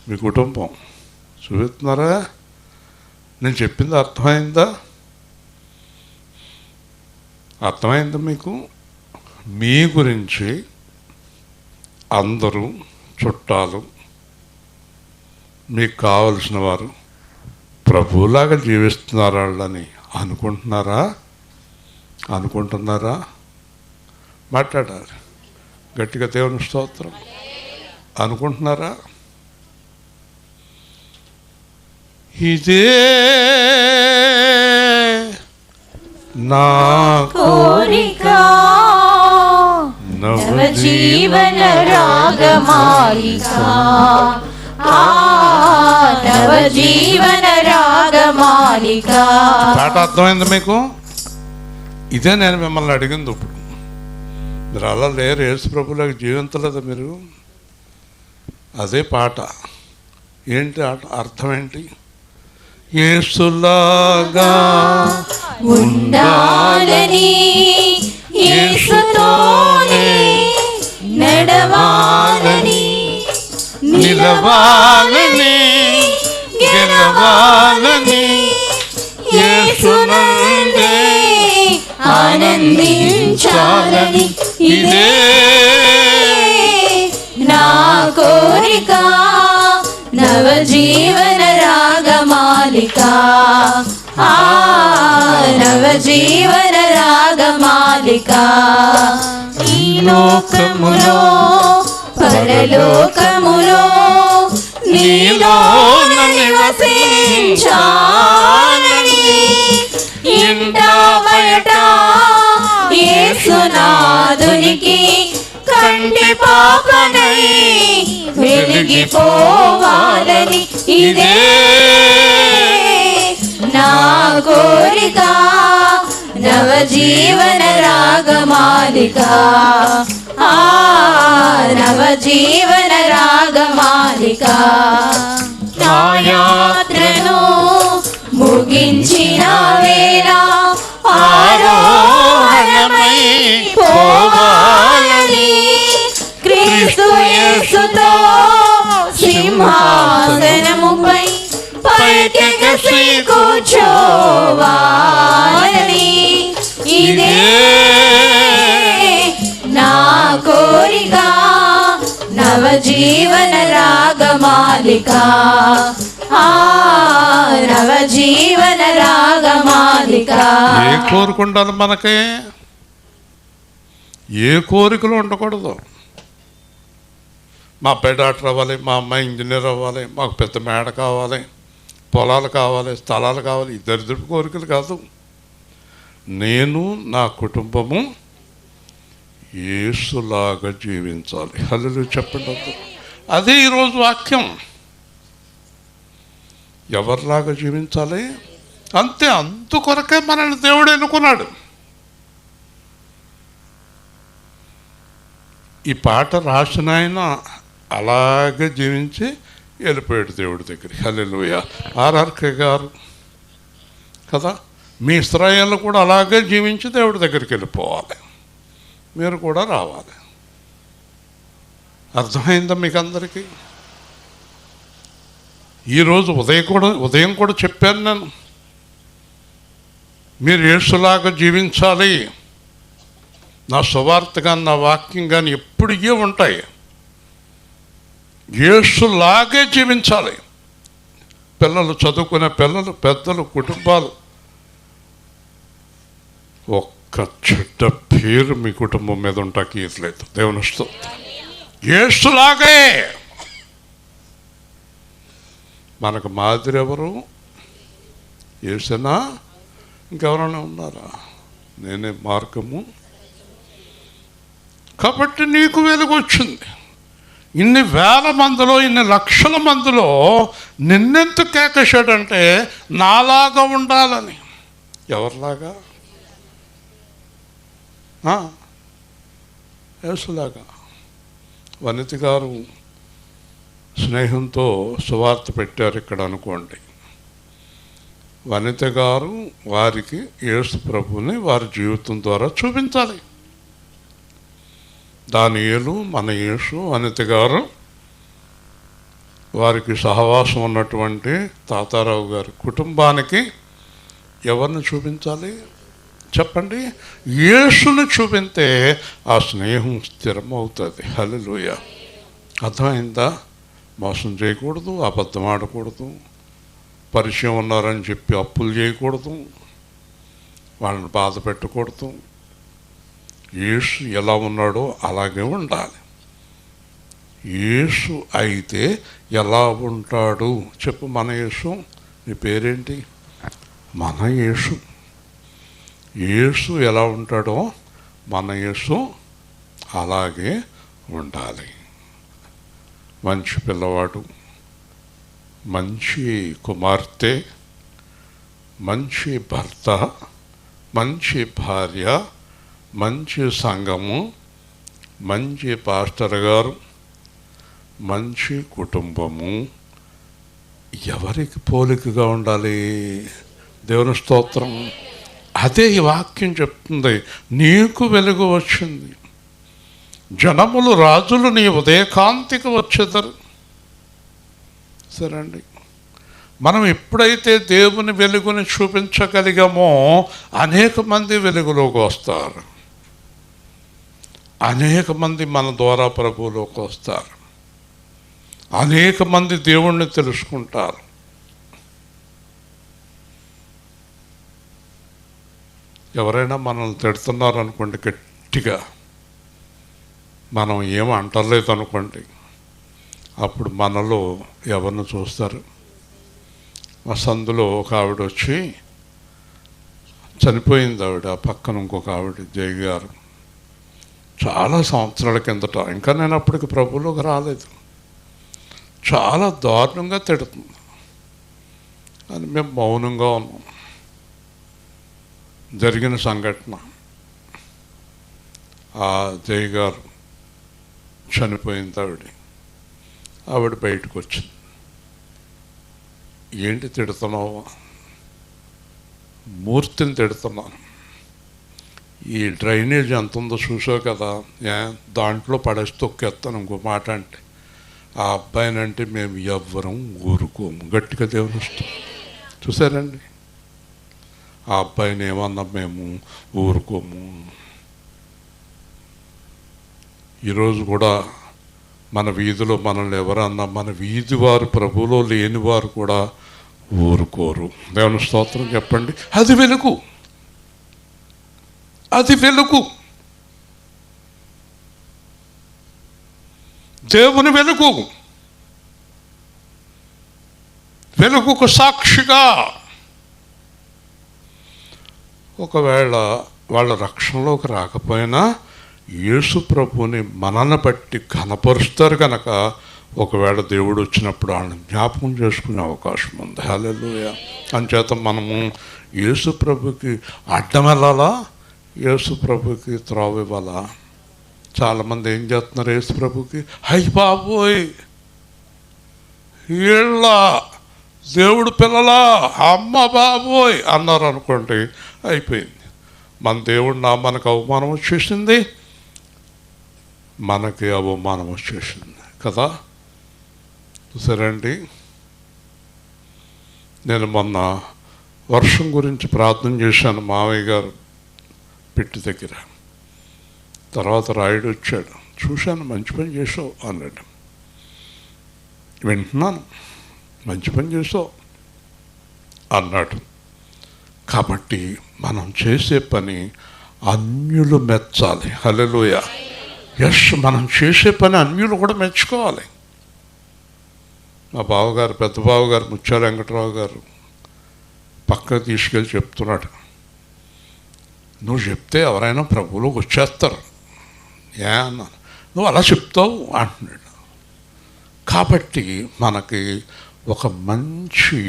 S1: మీ కుటుంబం చూపిస్తున్నారా? నేను చెప్పింది అర్థమైందా మీకు? మీ గురించి అందరూ చుట్టాలు, మీకు కావలసిన వారు ప్రభువులాగా జీవిస్తున్నారని అనుకుంటున్నారా? మాట్లాడాలి గట్టిగా, దేవుని స్తోత్రం. అనుకుంటున్నారా? ఇదే నా
S2: కోరిక, నవజీవన రాగమాలిక, నవజీవన రాగమాలిక.
S1: పాట అర్థమైంది మీకు? ఇదే నేను మిమ్మల్ని అడిగింది. ఇప్పుడు మీరు అలా లేరు, యేసు ప్రభువులాగా జీవించలేదు మీరు. అదే పాట. ఏంటి అర్థం ఏంటి? యేసులాగా
S2: ఉండాలని, యేసుతోనే నడవాలని,
S1: నిలవాలని, గెలవాలని, యేసునందే
S2: ఆనందించాలని, ఇదే నా కోరిక, నవజీవన రాగమాలిక, నవజీవన రాగమాలిక. ఈ లోకములో పరలోకములో నీలో నివసించాలని, ఇంట బయట యేసునాథునికి కంటి పాపనై వెలిగిపోవాలని, ఇదే నా కోరిక, నవజీవన రాగమాలిక, నవజీవన రాగమాలిక. నా యాత్రను ముగించిన వేళ ఆరోహణమై పోవాలని, క్రీస్తు యేసుతో సింహాసనముపై పైకెక్కి కూర్చోవాలని, ఇదే నా కోరిక, నవజీవన రాగమాలిక, నవజీవన రాగమాలిక.
S1: ఏ కోరుకుంటాను? మనకి ఏ కోరికలు ఉండకూడదు. మా అబ్బాయి డాక్టర్ అవ్వాలి, మా అమ్మాయి ఇంజనీర్ అవ్వాలి, మాకు పెద్ద మేడ కావాలి, పొలాలు కావాలి, స్థలాలు కావాలి, ఈ దరిద్రపు కోరికలు కాదు. నేను నా కుటుంబము యేసులాగా జీవించాలి. హల్లెలూయా చెప్పండి. అదే ఈరోజు వాక్యం. ఎవరిలాగా జీవించాలి అంతే. అందుకొరకే మనల్ని దేవుడు ఎన్నుకున్నాడు. ఈ పాట రాసిన ఆయన అలాగే జీవించి వెళ్ళిపోయాడు దేవుడి దగ్గరికి. హల్లెలూయా. ఆర్ఆర్కే గారు కదా, మీ ఇశ్రాయేలు కూడా అలాగే జీవించి దేవుడి దగ్గరికి వెళ్ళిపోవాలి. మీరు కూడా రావాలి. అర్థమైందా మీకు అందరికీ? ఈరోజు ఉదయం కూడా చెప్పాను నేను, మీరు యేసులాగా జీవించాలి. నా సువార్త కానీ నా వాక్యం కానీ ఎప్పుడు ఇవే ఉంటాయి. యేసులాగే జీవించాలి. పిల్లలు, చదువుకునే పిల్లలు, పెద్దలు, కుటుంబాలు, ఒక్క చెడ్డ పేరు మీ కుటుంబం మీద ఉంటాకి లేదు. దేవుని స్తోత్రం. యేసులాగే. మనకు మాదిరి ఎవరు? యేసేనా? ఇంకెవరైనా ఉన్నారా? నేనే మార్గము. కాబట్టి నీకు వెలుగు వచ్చింది. ఇన్ని వేల మందిలో, ఇన్ని లక్షల మందిలో నిన్నెందుకు కేకేశాడంటే నాలాగా ఉండాలని. ఎవరిలాగా? యేసులాగా. వనిత గారు స్నేహంతో సువార్త పెట్టారు ఇక్కడ అనుకోండి. వనిత గారు వారికి యేసు ప్రభుని వారి జీవితం ద్వారా చూపించాలి. దానియేలు, మన యేసు, వనిత గారు వారికి సహవాసం ఉన్నటువంటి తాతారావు గారి కుటుంబానికి ఎవరిని చూపించాలి చెప్పండి? యేసును చూపితే ఆ స్నేహం స్థిరమవుతుంది. హల్లెలూయా. అర్థమైందా? మోసం చేయకూడదు, అబద్ధం ఆడకూడదు, పరిచయం ఉన్నారని చెప్పి అప్పులు చేయకూడదు, వాళ్ళని బాధ పెట్టకూడదు. యేసు ఎలా ఉన్నాడో అలాగే ఉండాలి. యేసు అయితే ఎలా ఉంటాడు చెప్పు? మన యేసు. నీ పేరేంటి? మన యేసు. యేసు ఎలా ఉంటాడో మన యేసు అలాగే ఉండాలి. మంచి పిల్లవాడు, మంచి కుమార్తె, మంచి భర్త, మంచి భార్య, మంచి సంఘము, మంచి పాస్టర్ గారు, మంచి కుటుంబము. ఎవరికి పోలికగా ఉండాలి? దేవుని స్తోత్రం. అదే ఈ వాక్యం చెప్తుంది. నీకు వెలుగు వచ్చింది, జనములు రాజులు నీ ఉదయకాంతికి వచ్చేదరు. సరే అండి, మనం ఎప్పుడైతే దేవుని వెలుగుని చూపించగలిగామో అనేక మంది వెలుగులోకి వస్తారు. అనేక మంది మన ద్వారా ప్రభువులోకి వస్తారు. అనేక మంది దేవుణ్ణి తెలుసుకుంటారు. ఎవరైనా మనల్ని తిడుతున్నారు అనుకోండి, గట్టిగా మనం ఏమో అంటలేదు అనుకోండి, అప్పుడు మనలో ఎవరిని చూస్తారు? మా సందులో ఒక ఆవిడ వచ్చి చనిపోయింది. ఆవిడ పక్కన ఇంకొక ఆవిడ, జయ గారు, చాలా సంవత్సరాల కిందట. ఇంకా నేను అప్పటికి ప్రభువులోకి రాలేదు. చాలా దారుణంగా తిడుతుంది అని మేము మౌనంగా ఉన్నాం. జరిగిన సంఘటన, ఆ జయ గారు చనిపోయింది. ఆవిడ బయటకు వచ్చింది. ఏంటి తిడుతున్నావు? మూర్తిని తిడుతున్నాను. ఈ డ్రైనేజ్ ఎంత ఉందో చూసావు కదా, దాంట్లో పడేసి తొక్కేస్తాను ఇంకో మాట అంటే. ఆ అబ్బాయినంటే మేము ఎవ్వరం ఊరుకోము. గట్టిగా దేవుని ఇష్టం. చూసారండి, ఆ అబ్బాయిని ఏమన్నా మేము ఊరుకోము. ఈరోజు కూడా మన వీధిలో మనల్ని ఎవరన్నా, మన వీధి వారు ప్రభువులో లేని వారు కూడా ఊరుకోరు. దేవుని స్తోత్రం చెప్పండి. అది వెలుగు. అది వెలుగు. దేవుని వెలుగు. వెలుగుకు సాక్షిగా. ఒకవేళ వాళ్ళ రక్షణలోకి రాకపోయినా యేసు ప్రభుని మనల్ని బట్టి ఘనపరుస్తారు కనుక ఒకవేళ దేవుడు వచ్చినప్పుడు వాళ్ళని జ్ఞాపకం చేసుకునే అవకాశం ఉంది. హల్లెలూయా. అంచేత మనము యేసు ప్రభుకి అడ్డం వెళ్ళాలా, యేసు ప్రభుకి త్రోవ ఇవ్వాలా? చాలామంది ఏం చేస్తున్నారు, యేసు ప్రభుకి అయ్య బాబోయ్ వీళ్ళ దేవుడు పిల్లలా అమ్మ బాబోయ్ అన్నారు అనుకోండి, అయిపోయింది. మన దేవుడు మనకు అవమానం వచ్చేసింది, మనకి అవమానం వచ్చేసింది కదా. సరే అండి, నేను మొన్న వర్షం గురించి ప్రార్థన చేశాను మావయ్య గారు పెట్టి దగ్గర. తర్వాత రాయుడు వచ్చాడు, చూశాను మంచి పని చేసావు అన్నాడు. వింటున్నాను, మంచి పని చేసావు అన్నాడు. కాబట్టి మనం చేసే పని అన్యులు మెచ్చాలి. హల్లెలూయా. యస్, మనం చేసే పని అన్యులు కూడా మెచ్చుకోవాలి. మా బావగారు, పెద్ద బావగారు ముత్యాల వెంకటరావు గారు పక్కకు తీసుకెళ్ళి చెప్తున్నాడు, నువ్వు చెప్తే ఎవరైనా ప్రభువులోకి వచ్చేస్తారు. ఏ అన్నాను, నువ్వు అలా చెప్తావు అంటున్నాడు. కాబట్టి మనకి ఒక మంచి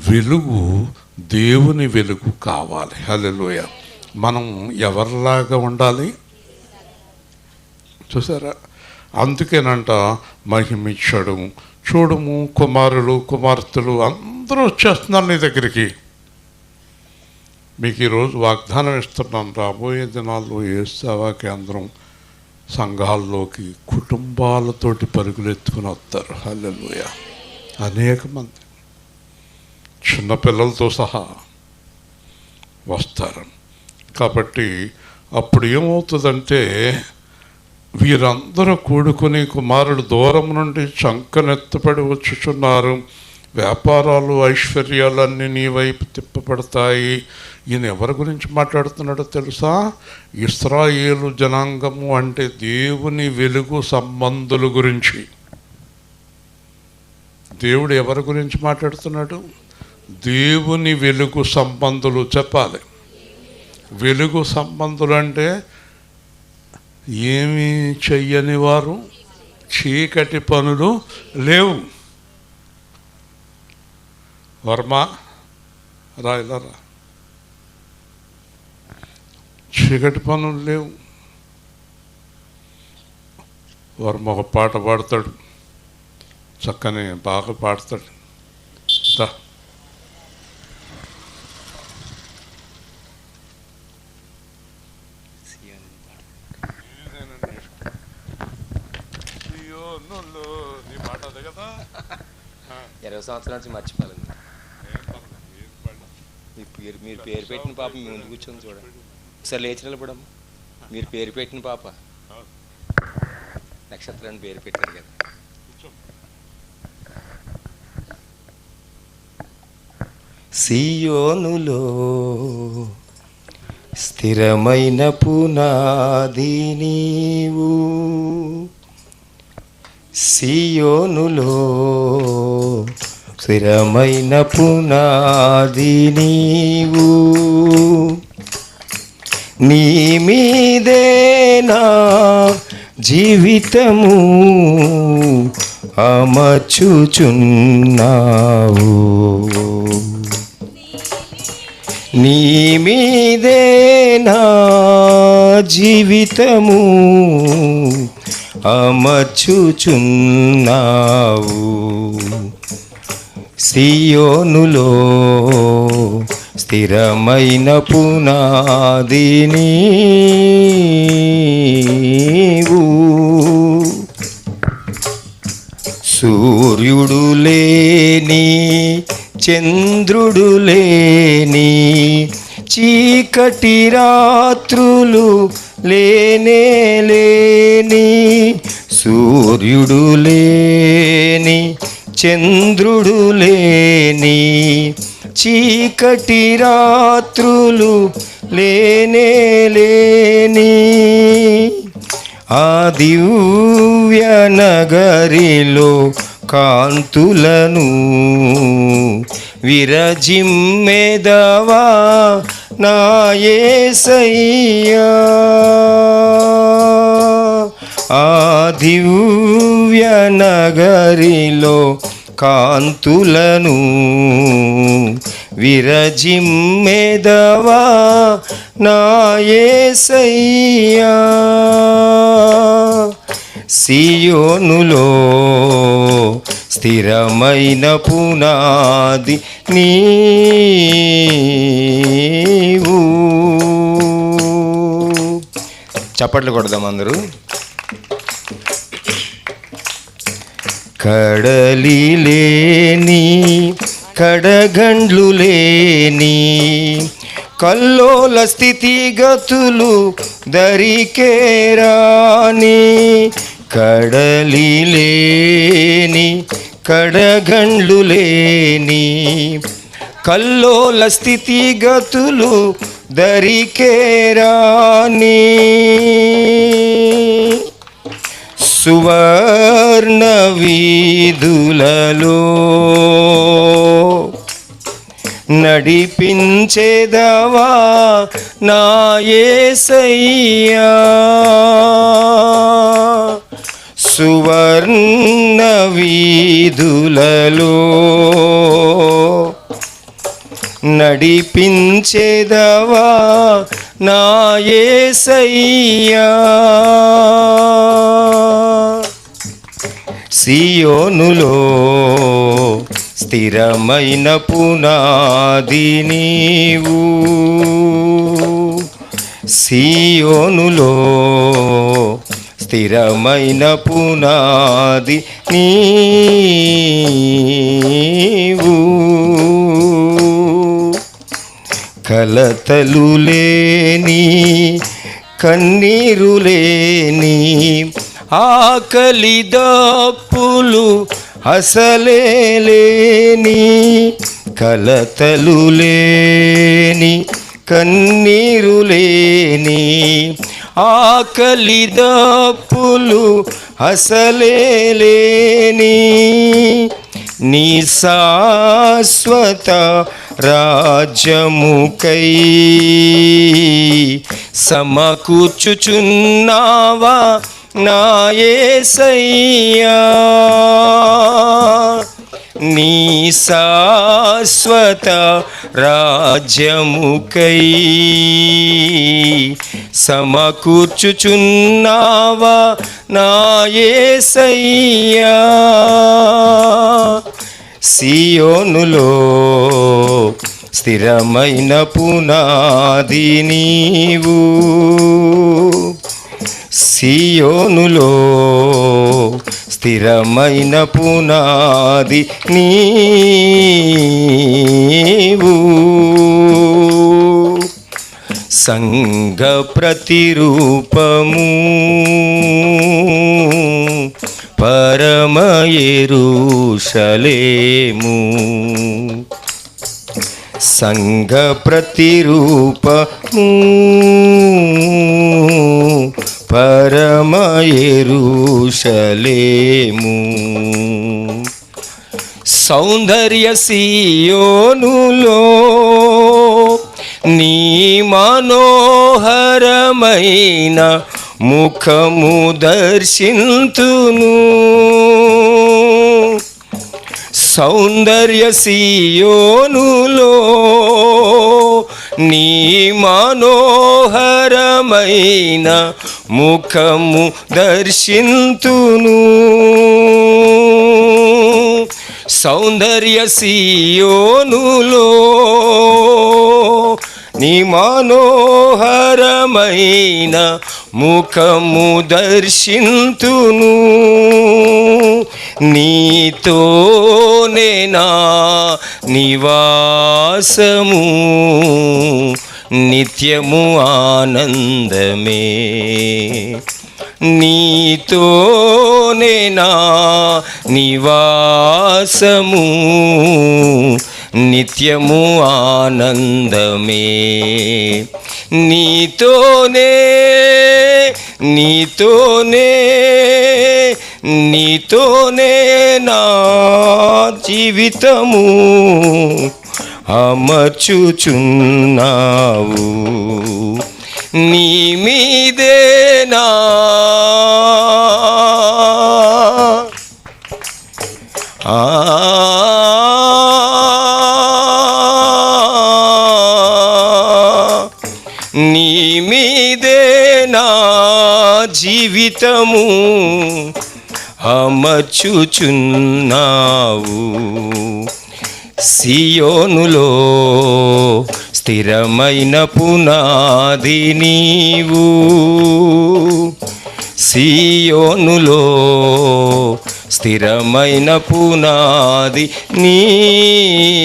S1: వెలుగు, దేవుని వెలుగు కావాలి. హల్లెలూయా. మనం ఎవరిలాగా ఉండాలి చూసారా? అందుకేనంట మహిమిచ్చాడు. చూడము, కుమారులు కుమార్తెలు అందరూ వచ్చేస్తున్నారు నీ దగ్గరికి. మీకు ఈరోజు వాగ్దానం ఇస్తున్నాను, రాబోయే దినాల్లో యేసు సేవా కేంద్రం సంఘాల్లోకి కుటుంబాలతోటి పరుగులెత్తుకుని వస్తారు. హల్లెలూయా. అనేక మంది చిన్నపిల్లలతో సహా వస్తారు. కాబట్టి అప్పుడు ఏమవుతుందంటే, వీరందరూ కూడుకుని కుమారుడు దూరం నుండి చంకనెత్తపడి వచ్చుచున్నారు, వ్యాపారాలు ఐశ్వర్యాలన్నీ నీ వైపు తిప్పబడతాయి. ఈయన ఎవరి గురించి మాట్లాడుతున్నాడో తెలుసా? ఇశ్రాయేలు జనాంగము అంటే దేవుని వెలుగు సంబంధుల గురించి. దేవుడు ఎవరి గురించి మాట్లాడుతున్నాడు? దేవుని వెలుగు సంబంధులు. చెప్పాలి, వెలుగు సంబంధులు అంటే ఏమీ చెయ్యని వారు, చీకటి పనులు లేవు. వర్మ రా, ఇలా రా. చీకటి పనులు లేవు. వర్మ ఒక పాట పాడతాడు, చక్కని బాగా పాడతాడు. నీ పాట అదే కదా.
S3: 20 సంవత్సరాల నుంచి మర్చిపోలేదు. మీరు పేరు పెట్టిన పాప మీ ముందు కూర్చొని చూడండి. ఒకసారి లేచి నిలబడమ్మా. మీరు పేరు పెట్టిన పాప నక్షత్రాన్ని పేరు పెట్టారు కదా. సియోనులో స్థిరమైన పునాది నీవు, సియోనులో స్థిరమైన పునాది నీవు, నీ మీదే నా జీవితము అమర్చుచున్నావు, నీ మీదే నా జీవితము అమర్చుచున్నావు, సియోనులో స్థిరమైన పునాది నీవు. సూర్యుడు లేని చంద్రుడు లేని చీకటి రాత్రులు లేనే లేని, సూర్యుడు లేని చంద్రుడు లేని చీకటి రాత్రులు లేనే లేని, ఆ దివ్య నగరిలో
S4: కాంతులను విరజిమ్మెదవా నా యేసయ్యా. ఆ దివ్య నగరిలో కాంతులను విరజిమ్మెదవా నా యేసయ్యా. సియోనులో స్థిరమైన పునాది నీవు. చప్పట్లు కొడదాం అందరూ. కడలి లేని కడగండ్లు లేని కల్లోల స్థితిగతులు దరికేరాని. కడలి లేని కడగండ్లు లేని కల్లోల స్థితిగతులు దరికేరాని. సువర్ణ వీధులలో నడిపించేదవా నా యేసయ్యా. సువర్ణ వీధులలో నడిపించేదవా నా యేసయ్యా. సియోనులో స్థిరమైన పునాది నీవు. సియోనులో స్థిరమైన పునాది నీవు. కలతలు లేని కన్నీరు లేని ఆకలి దప్పులు అసలే లేని. కలతలు లేని కన్నీరు లేని ఆకలి దప్పులు అసలే లేని. నీ శాశ్వత రాజ్యముకై సమకూర్చుచున్నావా నా యేసయ్యా. నీ శాశ్వత రాజ్యముకై సమకూర్చుచున్నావా నా యేసయ్యా. సియోనులో స్థిరమైన పునాది నీవు. సియోనులో స్థిరమైన పునాది నీవు. సంఘ ప్రతిరూపము పరమ యెరూషలేము. సంఘ ప్రతిరూపము పరమ యెరూషలేము. సౌందర్య సియోనులో నీ మనోహరమైన ముఖము దర్శింతును. సౌందర్య సియోనులో నీ మనోహరమైన ముఖము దర్శింతును. సౌందర్య సియోనులో నీ మనోహరమైన ముఖము దర్శింతును. నీతోనే నా నివాసము నిత్యము ఆనందమే. నీతోనే నా నివాసము నిత్యము ఆనందమే. నీతోనే నీతోనే నీతోనే నా జీవితము అమర్చుచున్నావు, నీ మీదే నా నీ మీదే నా జీవితము అమర్చుచున్నావు. సియోనులో స్థిరమైన పునాది నీవు, సియోనులో స్థిరమైన పునాది నీవు.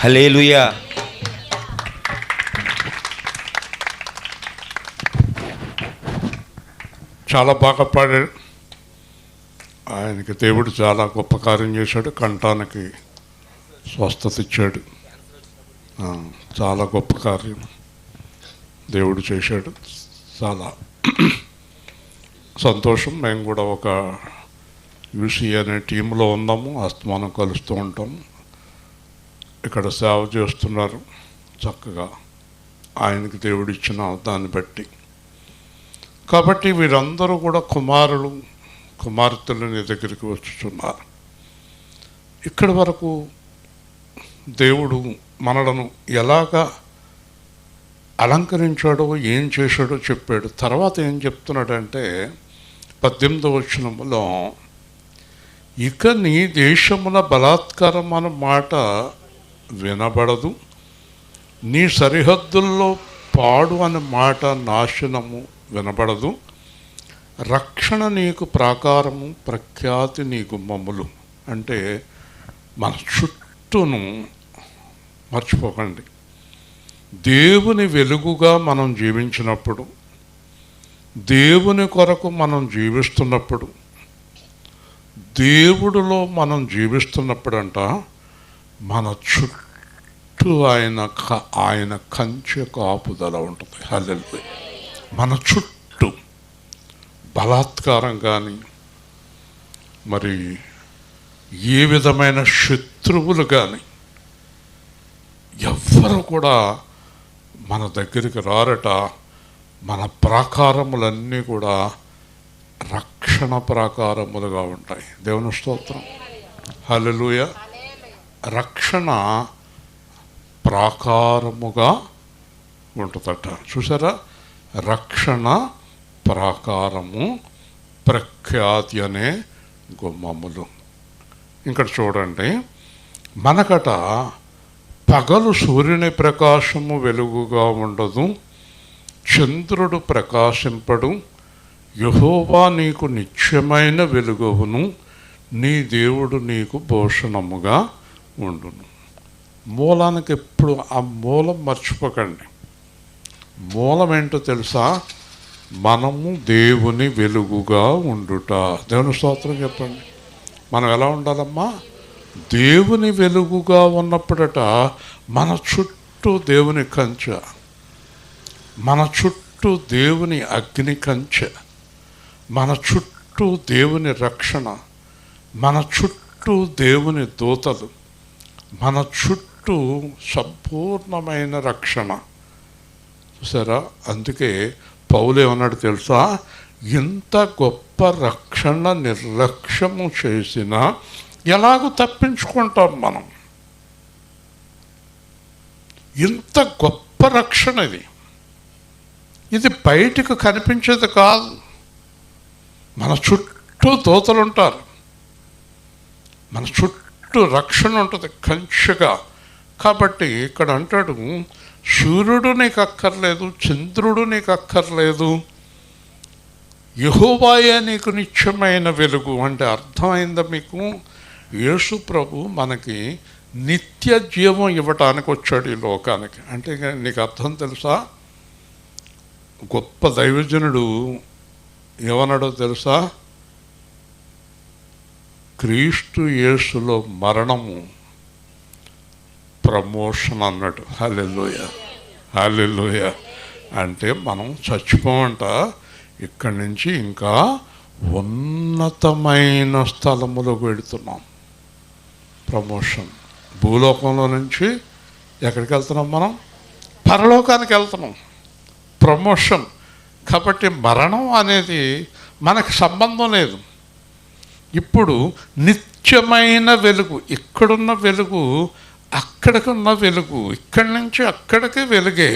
S4: హల్లెలూయా.
S1: చాలా బాగా పాడాడు. ఆయనకి దేవుడు చాలా గొప్ప కార్యం చేశాడు. కంఠానికి స్వస్థత ఇచ్చాడు. చాలా గొప్ప కార్యం దేవుడు చేశాడు. చాలా సంతోషం. మేము కూడా ఒక యూసీ అనే టీంలో ఉన్నాము. అస్తమానం కలుస్తూ ఉంటాము. ఇక్కడ సేవ చేస్తున్నారు చక్కగా, ఆయనకి దేవుడు ఇచ్చిన దాన్ని బట్టి. కాబట్టి వీరందరూ కూడా కుమారులు కుమార్తెలు నీ దగ్గరికి వచ్చుచున్నారు. ఇక్కడి వరకు దేవుడు మనలను ఎలాగా అలంకరించాడో ఏం చేశాడో చెప్పాడు. తర్వాత ఏం చెప్తున్నాడంటే 18వ వచనములో, ఇక నీ దేశమున బలాత్కారం అన్న మాట వినబడదు, నీ సరిహద్దుల్లో పాడు అనే మాట నాశనము వినబడదు, రక్షణ నీకు ప్రాకారము, ప్రఖ్యాతి నీకు మమ్ములు. అంటే మన చుట్టూను మర్చిపోకండి, దేవుని వెలుగుగా మనం జీవించినప్పుడు, దేవుని కొరకు మనం జీవిస్తున్నప్పుడు, దేవుడిలో మనం జీవిస్తున్నప్పుడంట మన చుట్టూ ఆయన కంచె కాపుదల ఉంటుంది. హల్లెలూయా. మన చుట్టూ బలాత్కారం కానీ మరి ఏ విధమైన శత్రువులు కానీ ఎవ్వరు కూడా మన దగ్గరికి రారట. మన ప్రాకారములన్నీ కూడా రక్షణ ప్రాకారములుగా ఉంటాయి. దేవుని స్తోత్రం. హల్లెలూయా. రక్షణ ప్రాకారముగా ఉంటుందట. చూసారా, రక్షణ ప్రాకారము, ప్రఖ్యాతి అనే గుమ్మములు. ఇక్కడ చూడండి, మనకట పగలు సూర్యుని ప్రకాశము వెలుగుగా ఉండదు, చంద్రుడు ప్రకాశింపడు, యెహోవా నీకు నిత్యమైన వెలుగును, నీ దేవుడు నీకు భూషణముగా ఉండును. మూలానికి ఎప్పుడు ఆ మూలం మర్చిపోకండి. మూలం ఏంటో తెలుసా? మనము దేవుని వెలుగుగా ఉండుట. దేవుని స్తోత్రం చెప్పండి. మనం ఎలా ఉండాలమ్మా? దేవుని వెలుగుగా ఉన్నప్పుడట మన చుట్టూ దేవుని కంచె, మన చుట్టూ దేవుని అగ్ని కంచె, మన చుట్టూ దేవుని రక్షణ, మన చుట్టూ దేవుని దూతలు, మన చుట్టూ సంపూర్ణమైన రక్షణ. చూసారా? అందుకే పౌలు ఏమన్నాడు తెలుసా? ఇంత గొప్ప రక్షణ నిర్లక్ష్యము చేసినా ఎలాగో తప్పించుకుంటాం మనం. ఇంత గొప్ప రక్షణ ఇది బయటికి కనిపించేది కాదు. మన చుట్టూ దూతలు ఉంటారు, మన చుట్టూ రక్షణ ఉంటుంది కంచెగా. కాబట్టి ఇక్కడ అంటాడు, సూర్యుడు నీకు అక్కర్లేదు, చంద్రుడు నీకు అక్కర్లేదు, యెహోవాయే నీకు నిత్యమైన వెలుగు. అంటే అర్థమైందా మీకు? యేసు ప్రభు మనకి నిత్య జీవం ఇవ్వటానికి వచ్చాడు ఈ లోకానికి. అంటే నీకు అర్థం తెలుసా? గొప్ప దైవజనుడు ఏమన్నాడో తెలుసా? క్రీస్తు యేసులో మరణము ప్రమోషన్ అన్నాడు. హల్లెలూయా, హల్లెలూయా. అంటే మనం చచ్చిపోమంట ఇక్కడి నుంచి ఇంకా ఉన్నతమైన స్థలములకు వెళుతున్నాం. ప్రమోషన్. భూలోకంలో నుంచి ఎక్కడికి వెళ్తున్నాం? మనం పరలోకానికి వెళ్తున్నాం. ప్రమోషన్. కాబట్టి మరణం అనేది మనకు సంబంధం లేదు. ఇప్పుడు నిత్యమైన వెలుగు, ఇక్కడున్న వెలుగు అక్కడికి ఉన్న వెలుగు, ఇక్కడి నుంచి అక్కడికి వెలుగే.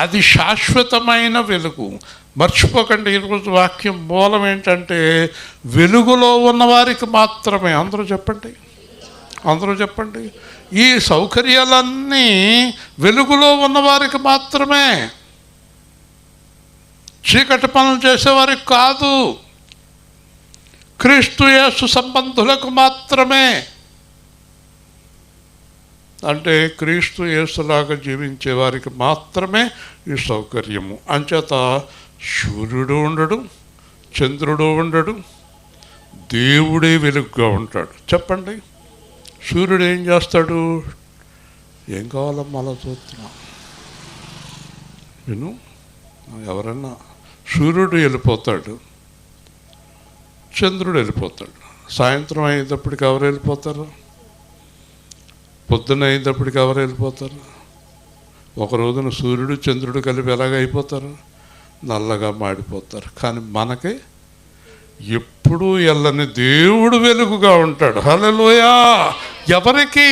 S1: అది శాశ్వతమైన వెలుగు. మర్చిపోకండి, ఈరోజు వాక్యం మూలం ఏంటంటే వెలుగులో ఉన్నవారికి మాత్రమే. అందరూ చెప్పండి, అందరూ చెప్పండి. ఈ సౌకర్యాలన్నీ వెలుగులో ఉన్నవారికి మాత్రమే, చీకటి పనులు చేసేవారికి కాదు. క్రీస్తు యేసు సంబంధులకు మాత్రమే. అంటే క్రీస్తు యేసులాగా జీవించే వారికి మాత్రమే ఈ సౌకర్యము. అంచేత సూర్యుడు ఉండడు, చంద్రుడు ఉండడు, దేవుడే వెలుగుగా ఉంటాడు. చెప్పండి, సూర్యుడు ఏం చేస్తాడు? ఏం కావాలమ్మా అలా చూస్తున్నాం విను. ఎవరన్నా సూర్యుడు వెళ్ళిపోతాడు, చంద్రుడు వెళ్ళిపోతాడు. సాయంత్రం అయ్యేటప్పటికి ఎవరు వెళ్ళిపోతారు? పొద్దున్న అయ్యేటప్పటికి ఎవరు వెళ్ళిపోతారు? ఒక రోజున సూర్యుడు చంద్రుడు కలిపి ఎలాగ అయిపోతారు? నల్లగా మాడిపోతారు. కానీ మనకి ఎప్పుడూ ఎల్లని దేవుడు వెలుగుగా ఉంటాడు. హల్లెలూయా! ఎవరికి?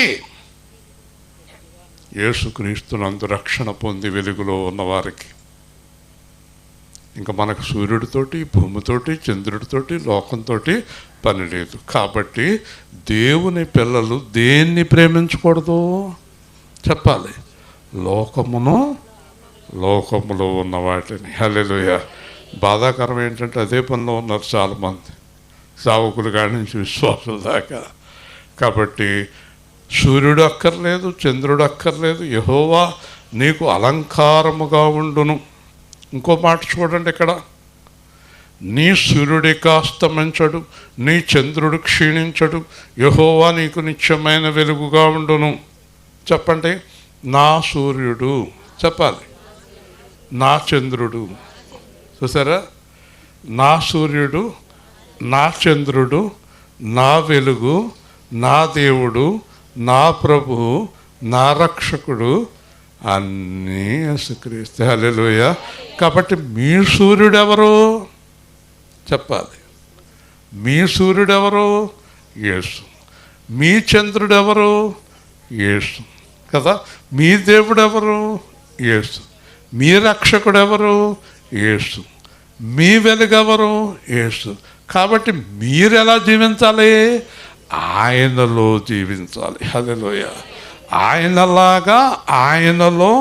S1: యేసుక్రీస్తునందు రక్షణ పొంది వెలుగులో ఉన్నవారికి. ఇంకా మనకు సూర్యుడితోటి, భూమితోటి, చంద్రుడితోటి, లోకంతో పని లేదు. కాబట్టి దేవుని పిల్లలు దేన్ని ప్రేమించకూడదు చెప్పాలి? లోకమును, లోకములో ఉన్న వాటిని. హల్లెలూయా! బాధాకరం ఏంటంటే అదే పనిలో ఉన్నారు చాలామంది, సావుకులు కాడి నుంచి విశ్వాసుల దాకా. కాబట్టి సూర్యుడు అక్కర్లేదు, చంద్రుడు అక్కర్లేదు. యెహోవా నీకు అలంకారముగా ఉండును. ఇంకో మాట చూడండి ఇక్కడ, నీ సూర్యుడి కాస్తమించడు, నీ చంద్రుడు క్షీణించడు, యెహోవా నీకు నిత్యమైన వెలుగుగా ఉండును. చెప్పండి, నా సూర్యుడు చెప్పాలి, నా చంద్రుడు. చూసారా? నా సూర్యుడు, నా చంద్రుడు, నా వెలుగు, నా దేవుడు, నా ప్రభువు, నా రక్షకుడు అన్నీ యేసుక్రీస్తు. హల్లెలూయా! కాబట్టి మీ సూర్యుడు ఎవరు చెప్పాలి? మీ సూర్యుడు ఎవరు? యేసు. మీ చంద్రుడు ఎవరు? యేసు కదా. మీ దేవుడు ఎవరు? యేసు. మీ రక్షకుడు ఎవరు? యేసు. మీ వెలుగు ఎవరు? యేసు. కాబట్టి మీరు ఎలా జీవించాలి? ఆయనలో జీవించాలి. హల్లెలూయా! ఆయనలాగా, ఆయనలో,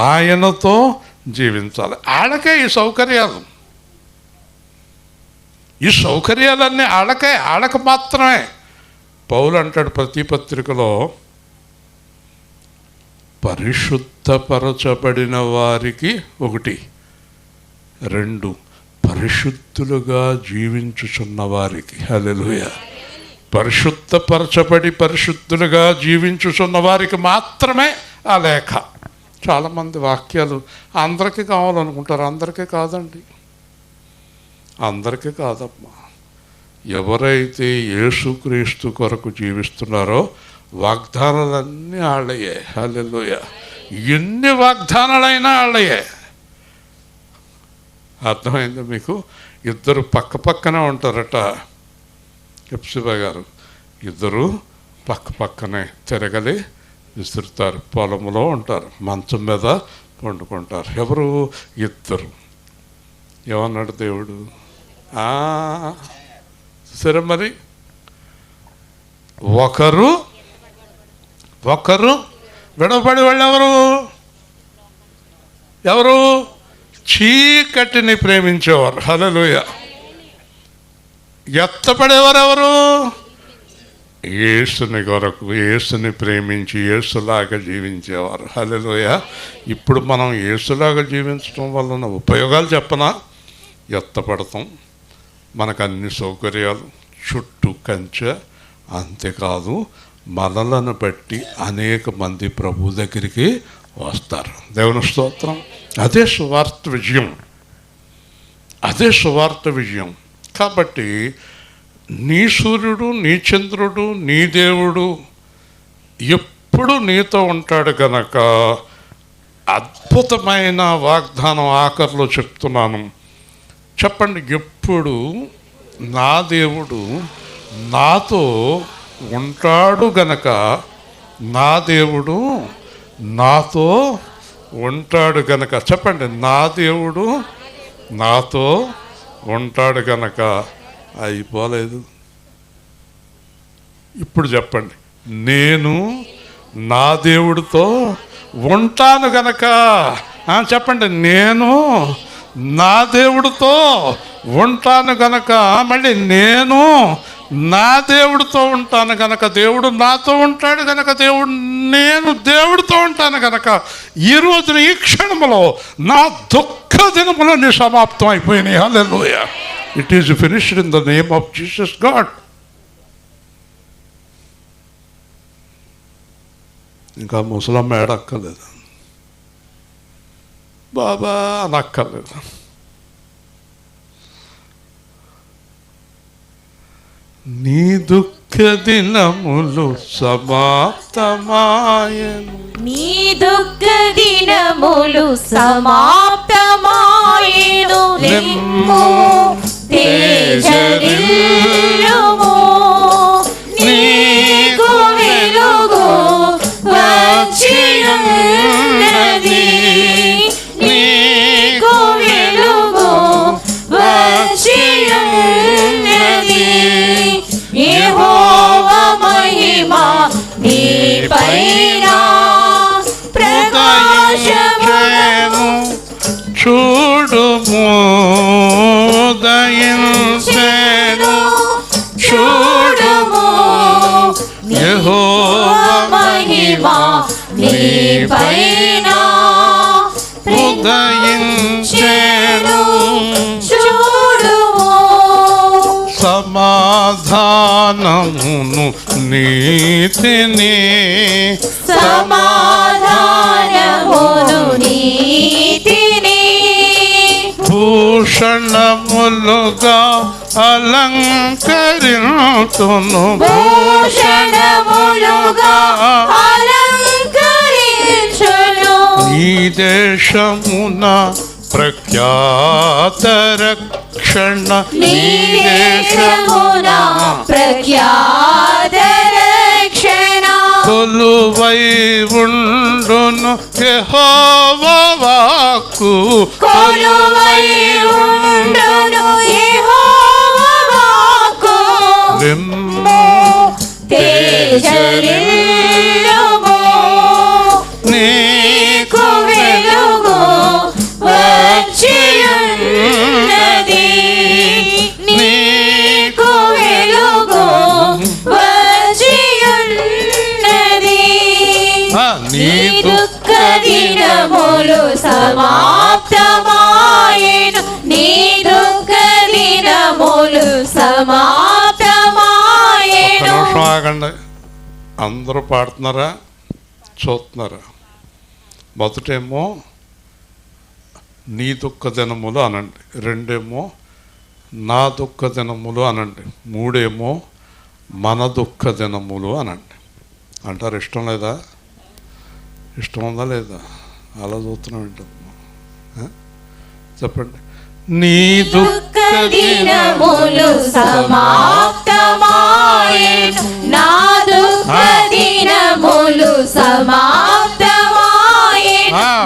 S1: ఆయనతో జీవించాలి. ఆడకే ఈ సౌకర్యాలు, ఈ సౌకర్యాలన్నీ ఆడకే, ఆడక మాత్రమే. పౌలు అంటాడు ప్రతి పత్రికలో, పరిశుద్ధపరచబడిన వారికి 1, 2 పరిశుద్ధులుగా జీవించుచున్న వారికి. హల్లెలూయా! పరిశుద్ధపరచబడి పరిశుద్ధులుగా జీవించుచున్న వారికి మాత్రమే ఆ లేఖ. చాలామంది వాక్యాలు అందరికీ కావాలనుకుంటారు. అందరికీ కాదండి, అందరికీ కాదమ్మా. ఎవరైతే యేసుక్రీస్తు కొరకు జీవిస్తున్నారో వాగ్దానాలన్నీ వాళ్ళయే. హల్లెలూయా! ఎన్ని వాగ్దానాలైనా వాళ్ళయే. అర్థమైందా మీకు? ఇద్దరు పక్క పక్కనే ఉంటారట. ఎప్సిబా గారు, ఇద్దరు పక్క పక్కనే తిరగలి విసురుతారు, పొలంలో ఉంటారు, మంచం మీద పండుకుంటారు. ఎవరు? ఇద్దరు. ఏమన్నాడు దేవుడు? సరే మరి, ఒకరు విడవబడి వాళ్ళు ఎవరు? ఎవరు? చీకటిని ప్రేమించేవారు. హల్లెలూయా! ఎత్తపడేవారు ఎవరు? యేసుని కొరకు, యేసుని ప్రేమించి యేసులాగా జీవించేవారు. హల్లెలూయా! ఇప్పుడు మనం యేసులాగా జీవించడం వలన ఉపయోగాలు చెప్పనా? ఎత్తపడతాం, మనకు అన్ని సౌకర్యాలు, చుట్టూ కంచె. అంతేకాదు, మనలను బట్టి అనేక మంది ప్రభు దగ్గరికి వస్తారు. దేవుని స్తోత్రం. అదే సువార్త విజయం, అదే సువార్త విజయం. కాబట్టి నీ సూర్యుడు, నీ చంద్రుడు, నీ దేవుడు ఎప్పుడు నీతో ఉంటాడు కనుక అద్భుతమైన వాగ్దానం ఆఖరిలో చెప్తున్నాను. చెప్పండి, ఎప్పుడు నా దేవుడు నాతో ఉంటాడు గనక, నా దేవుడు నాతో ఉంటాడు గనక, చెప్పండి, నా దేవుడు నాతో ఉంటాడు గనక. అయిపోలేదు. ఇప్పుడు చెప్పండి, నేను నా దేవుడితో ఉంటాను గనక. చెప్పండి, నేను నా దేవుడితో ఉంటాను గనక. మళ్ళీ నేను నా దేవుడితో ఉంటాను గనక, దేవుడు నాతో ఉంటాడు గనక, నేను దేవుడితో ఉంటాను గనక ఈ రోజున ఈ క్షణంలో నా దుఃఖ దినములన్నీ సమాప్తం అయిపోయినాయి. Hallelujah. It is finished in the name of Jesus God. ఇంకా ముసలమ్మ ఏడక్కర్లేదు, బాబా అనక్కర్లేదు. నీ దుఃఖ దినములు సమాప్తమాయను,
S2: నీ దుఃఖ దినములు సమాప్తమాయెను. నిమ్ము తేజరిల్లుము, నీకు వెలుగు వచ్చియున్నది, నీకు వెలుగు వచ్చియున్నది. యెహోవా మహిమ నీపైన ప్రకాశమును
S1: చూడుము, ఉదయించెను చూడుము. యెహోవా
S2: మహిమ నీపైన
S1: ఉదయించెను
S2: చూడుము.
S1: సమాధానమును నీతిని,
S2: సమాధానమును నీతిని
S1: భూషణములుగా అలంకరింతును,
S2: భూషణములుగా అలంకరించును.
S1: ఈ దేశమున ప్రఖ్యాత రక్షణ,
S2: నీ దేశమున ప్రఖ్యాత రక్షణ
S1: కొలువై ఉండును యెహోవా వాక్కు,
S2: కొలువై ఉండును యెహోవా వాక్కు.
S1: నిమ్ము
S2: తేజరిల్లుము, నీకు వెలుగు వచ్చియున్నది, నీకు వెలుగు వచ్చియున్నది. నీ దుఃఖ దినములు సమాప్తమాయెను, నీ దుఃఖ దినములు సమాప్తమాయెను.
S1: ఆగండి, అందరూ పాడుతున్నారా, చూస్తున్నారా? మొదటేమో నీ దుఃఖ దినములు అనండి, రెండేమో నా దుఃఖ దినములు అనండి, మూడేమో మన దుఃఖ దినములు అనండి. అంటారు ఇష్టం లేదా? ఇష్టం ఉందా లేదా? అలా చూస్తున్నాం ఏంటమ్మా? చెప్పండి. నీ దుఃఖ
S2: దినములు సమాప్తమాయెను, నా దుఃఖ దినములు సమాప్తమాయెను,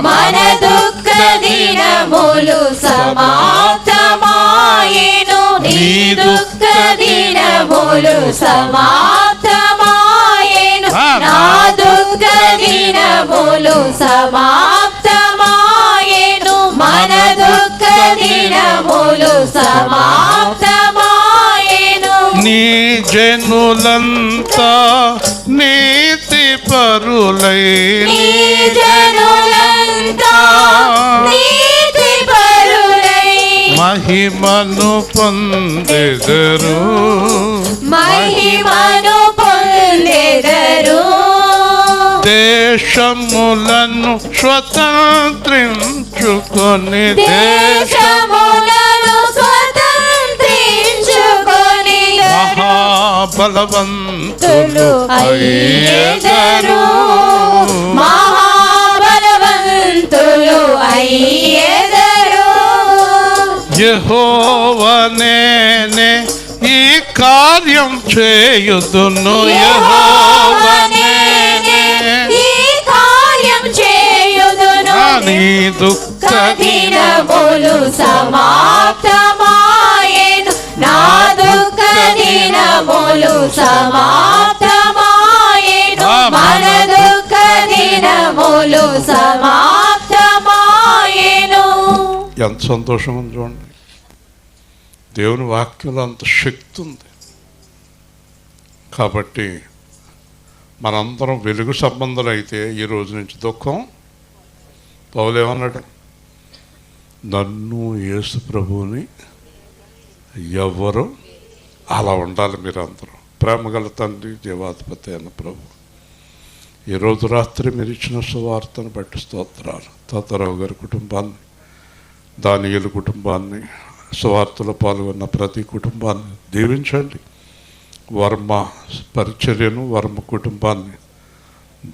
S2: మన దుఃఖ దినములు సమాప్తమాయెను. నీ దుఃఖ దినములు సమాప్తమాయెను, నా దుఃఖ దినములు సమాప్తమాయెను, మన దుఃఖ దినములు సమాప్తమాయెను.
S1: నీ జనులంతా నీతి పరులై,
S2: నీ జనులంతా నీతి పరులై
S1: మహిమను దేశములను స్వతంత్రించుకొని
S2: దేశములను స్వతంత్రించుకొని
S1: మహాబలవంతులు అయ్యేదరు.
S2: మహాబలవంతులు అయ్యేదరు.
S1: యెహోవానే ఈ కార్యం చేయుదును. యెహోవానే
S2: ఈ కార్యం చేయుదును.
S1: నీ దుఃఖ
S2: దినములు సమాప్తమాయెను. నా దుఃఖ దినములు సమాప్తమాయెను. మన దుఃఖ దినములు సమాప్తమాయెను.
S1: ఎంత సంతోషం ఉంది చూడండి. దేవుని వాక్యంలో అంత శక్తి ఉంది. కాబట్టి మనందరం వెలుగు సంబంధాలు అయితే ఈ రోజు నుంచి దుఃఖం. పౌలు ఏమన్నాడు? నన్ను యేసు ప్రభువుని ఎవరు అలా ఉండాలి. మీరందరూ ప్రేమగల తండ్రి, జీవాధిపతి అయిన ప్రభు, ఈరోజు రాత్రి మీరు ఇచ్చిన సువార్తను బట్టి స్తోత్రాలు. తాతారావు గారి కుటుంబాన్ని, దానియేలు కుటుంబాన్ని, సువార్తలో పాల్గొన్న ప్రతి కుటుంబాన్ని దీవించండి. వర్మ పరిచర్యను, వర్మ కుటుంబాన్ని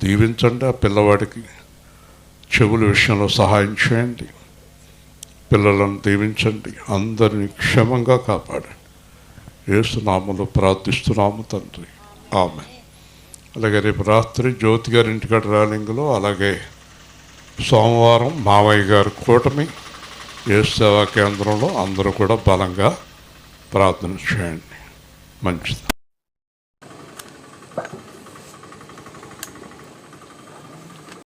S1: దీవించండి. ఆ పిల్లవాడికి చెవుల విషయంలో సహాయం చేయండి. పిల్లలను దీవించండి. అందరినీ క్షేమంగా కాపాడండి. యేసు నామములో ప్రార్థిస్తున్నాము తండ్రి, ఆమేన్. అలాగే రేపు రాత్రి జ్యోతి గారి ఇంటికాడ ర్యాలింగ్లో, అలాగే సోమవారం మావయ్య గారి కూటమి యేసు సేవా కేంద్రంలో అందరూ కూడా బలంగా ప్రార్థన చేయండి. మంచిది.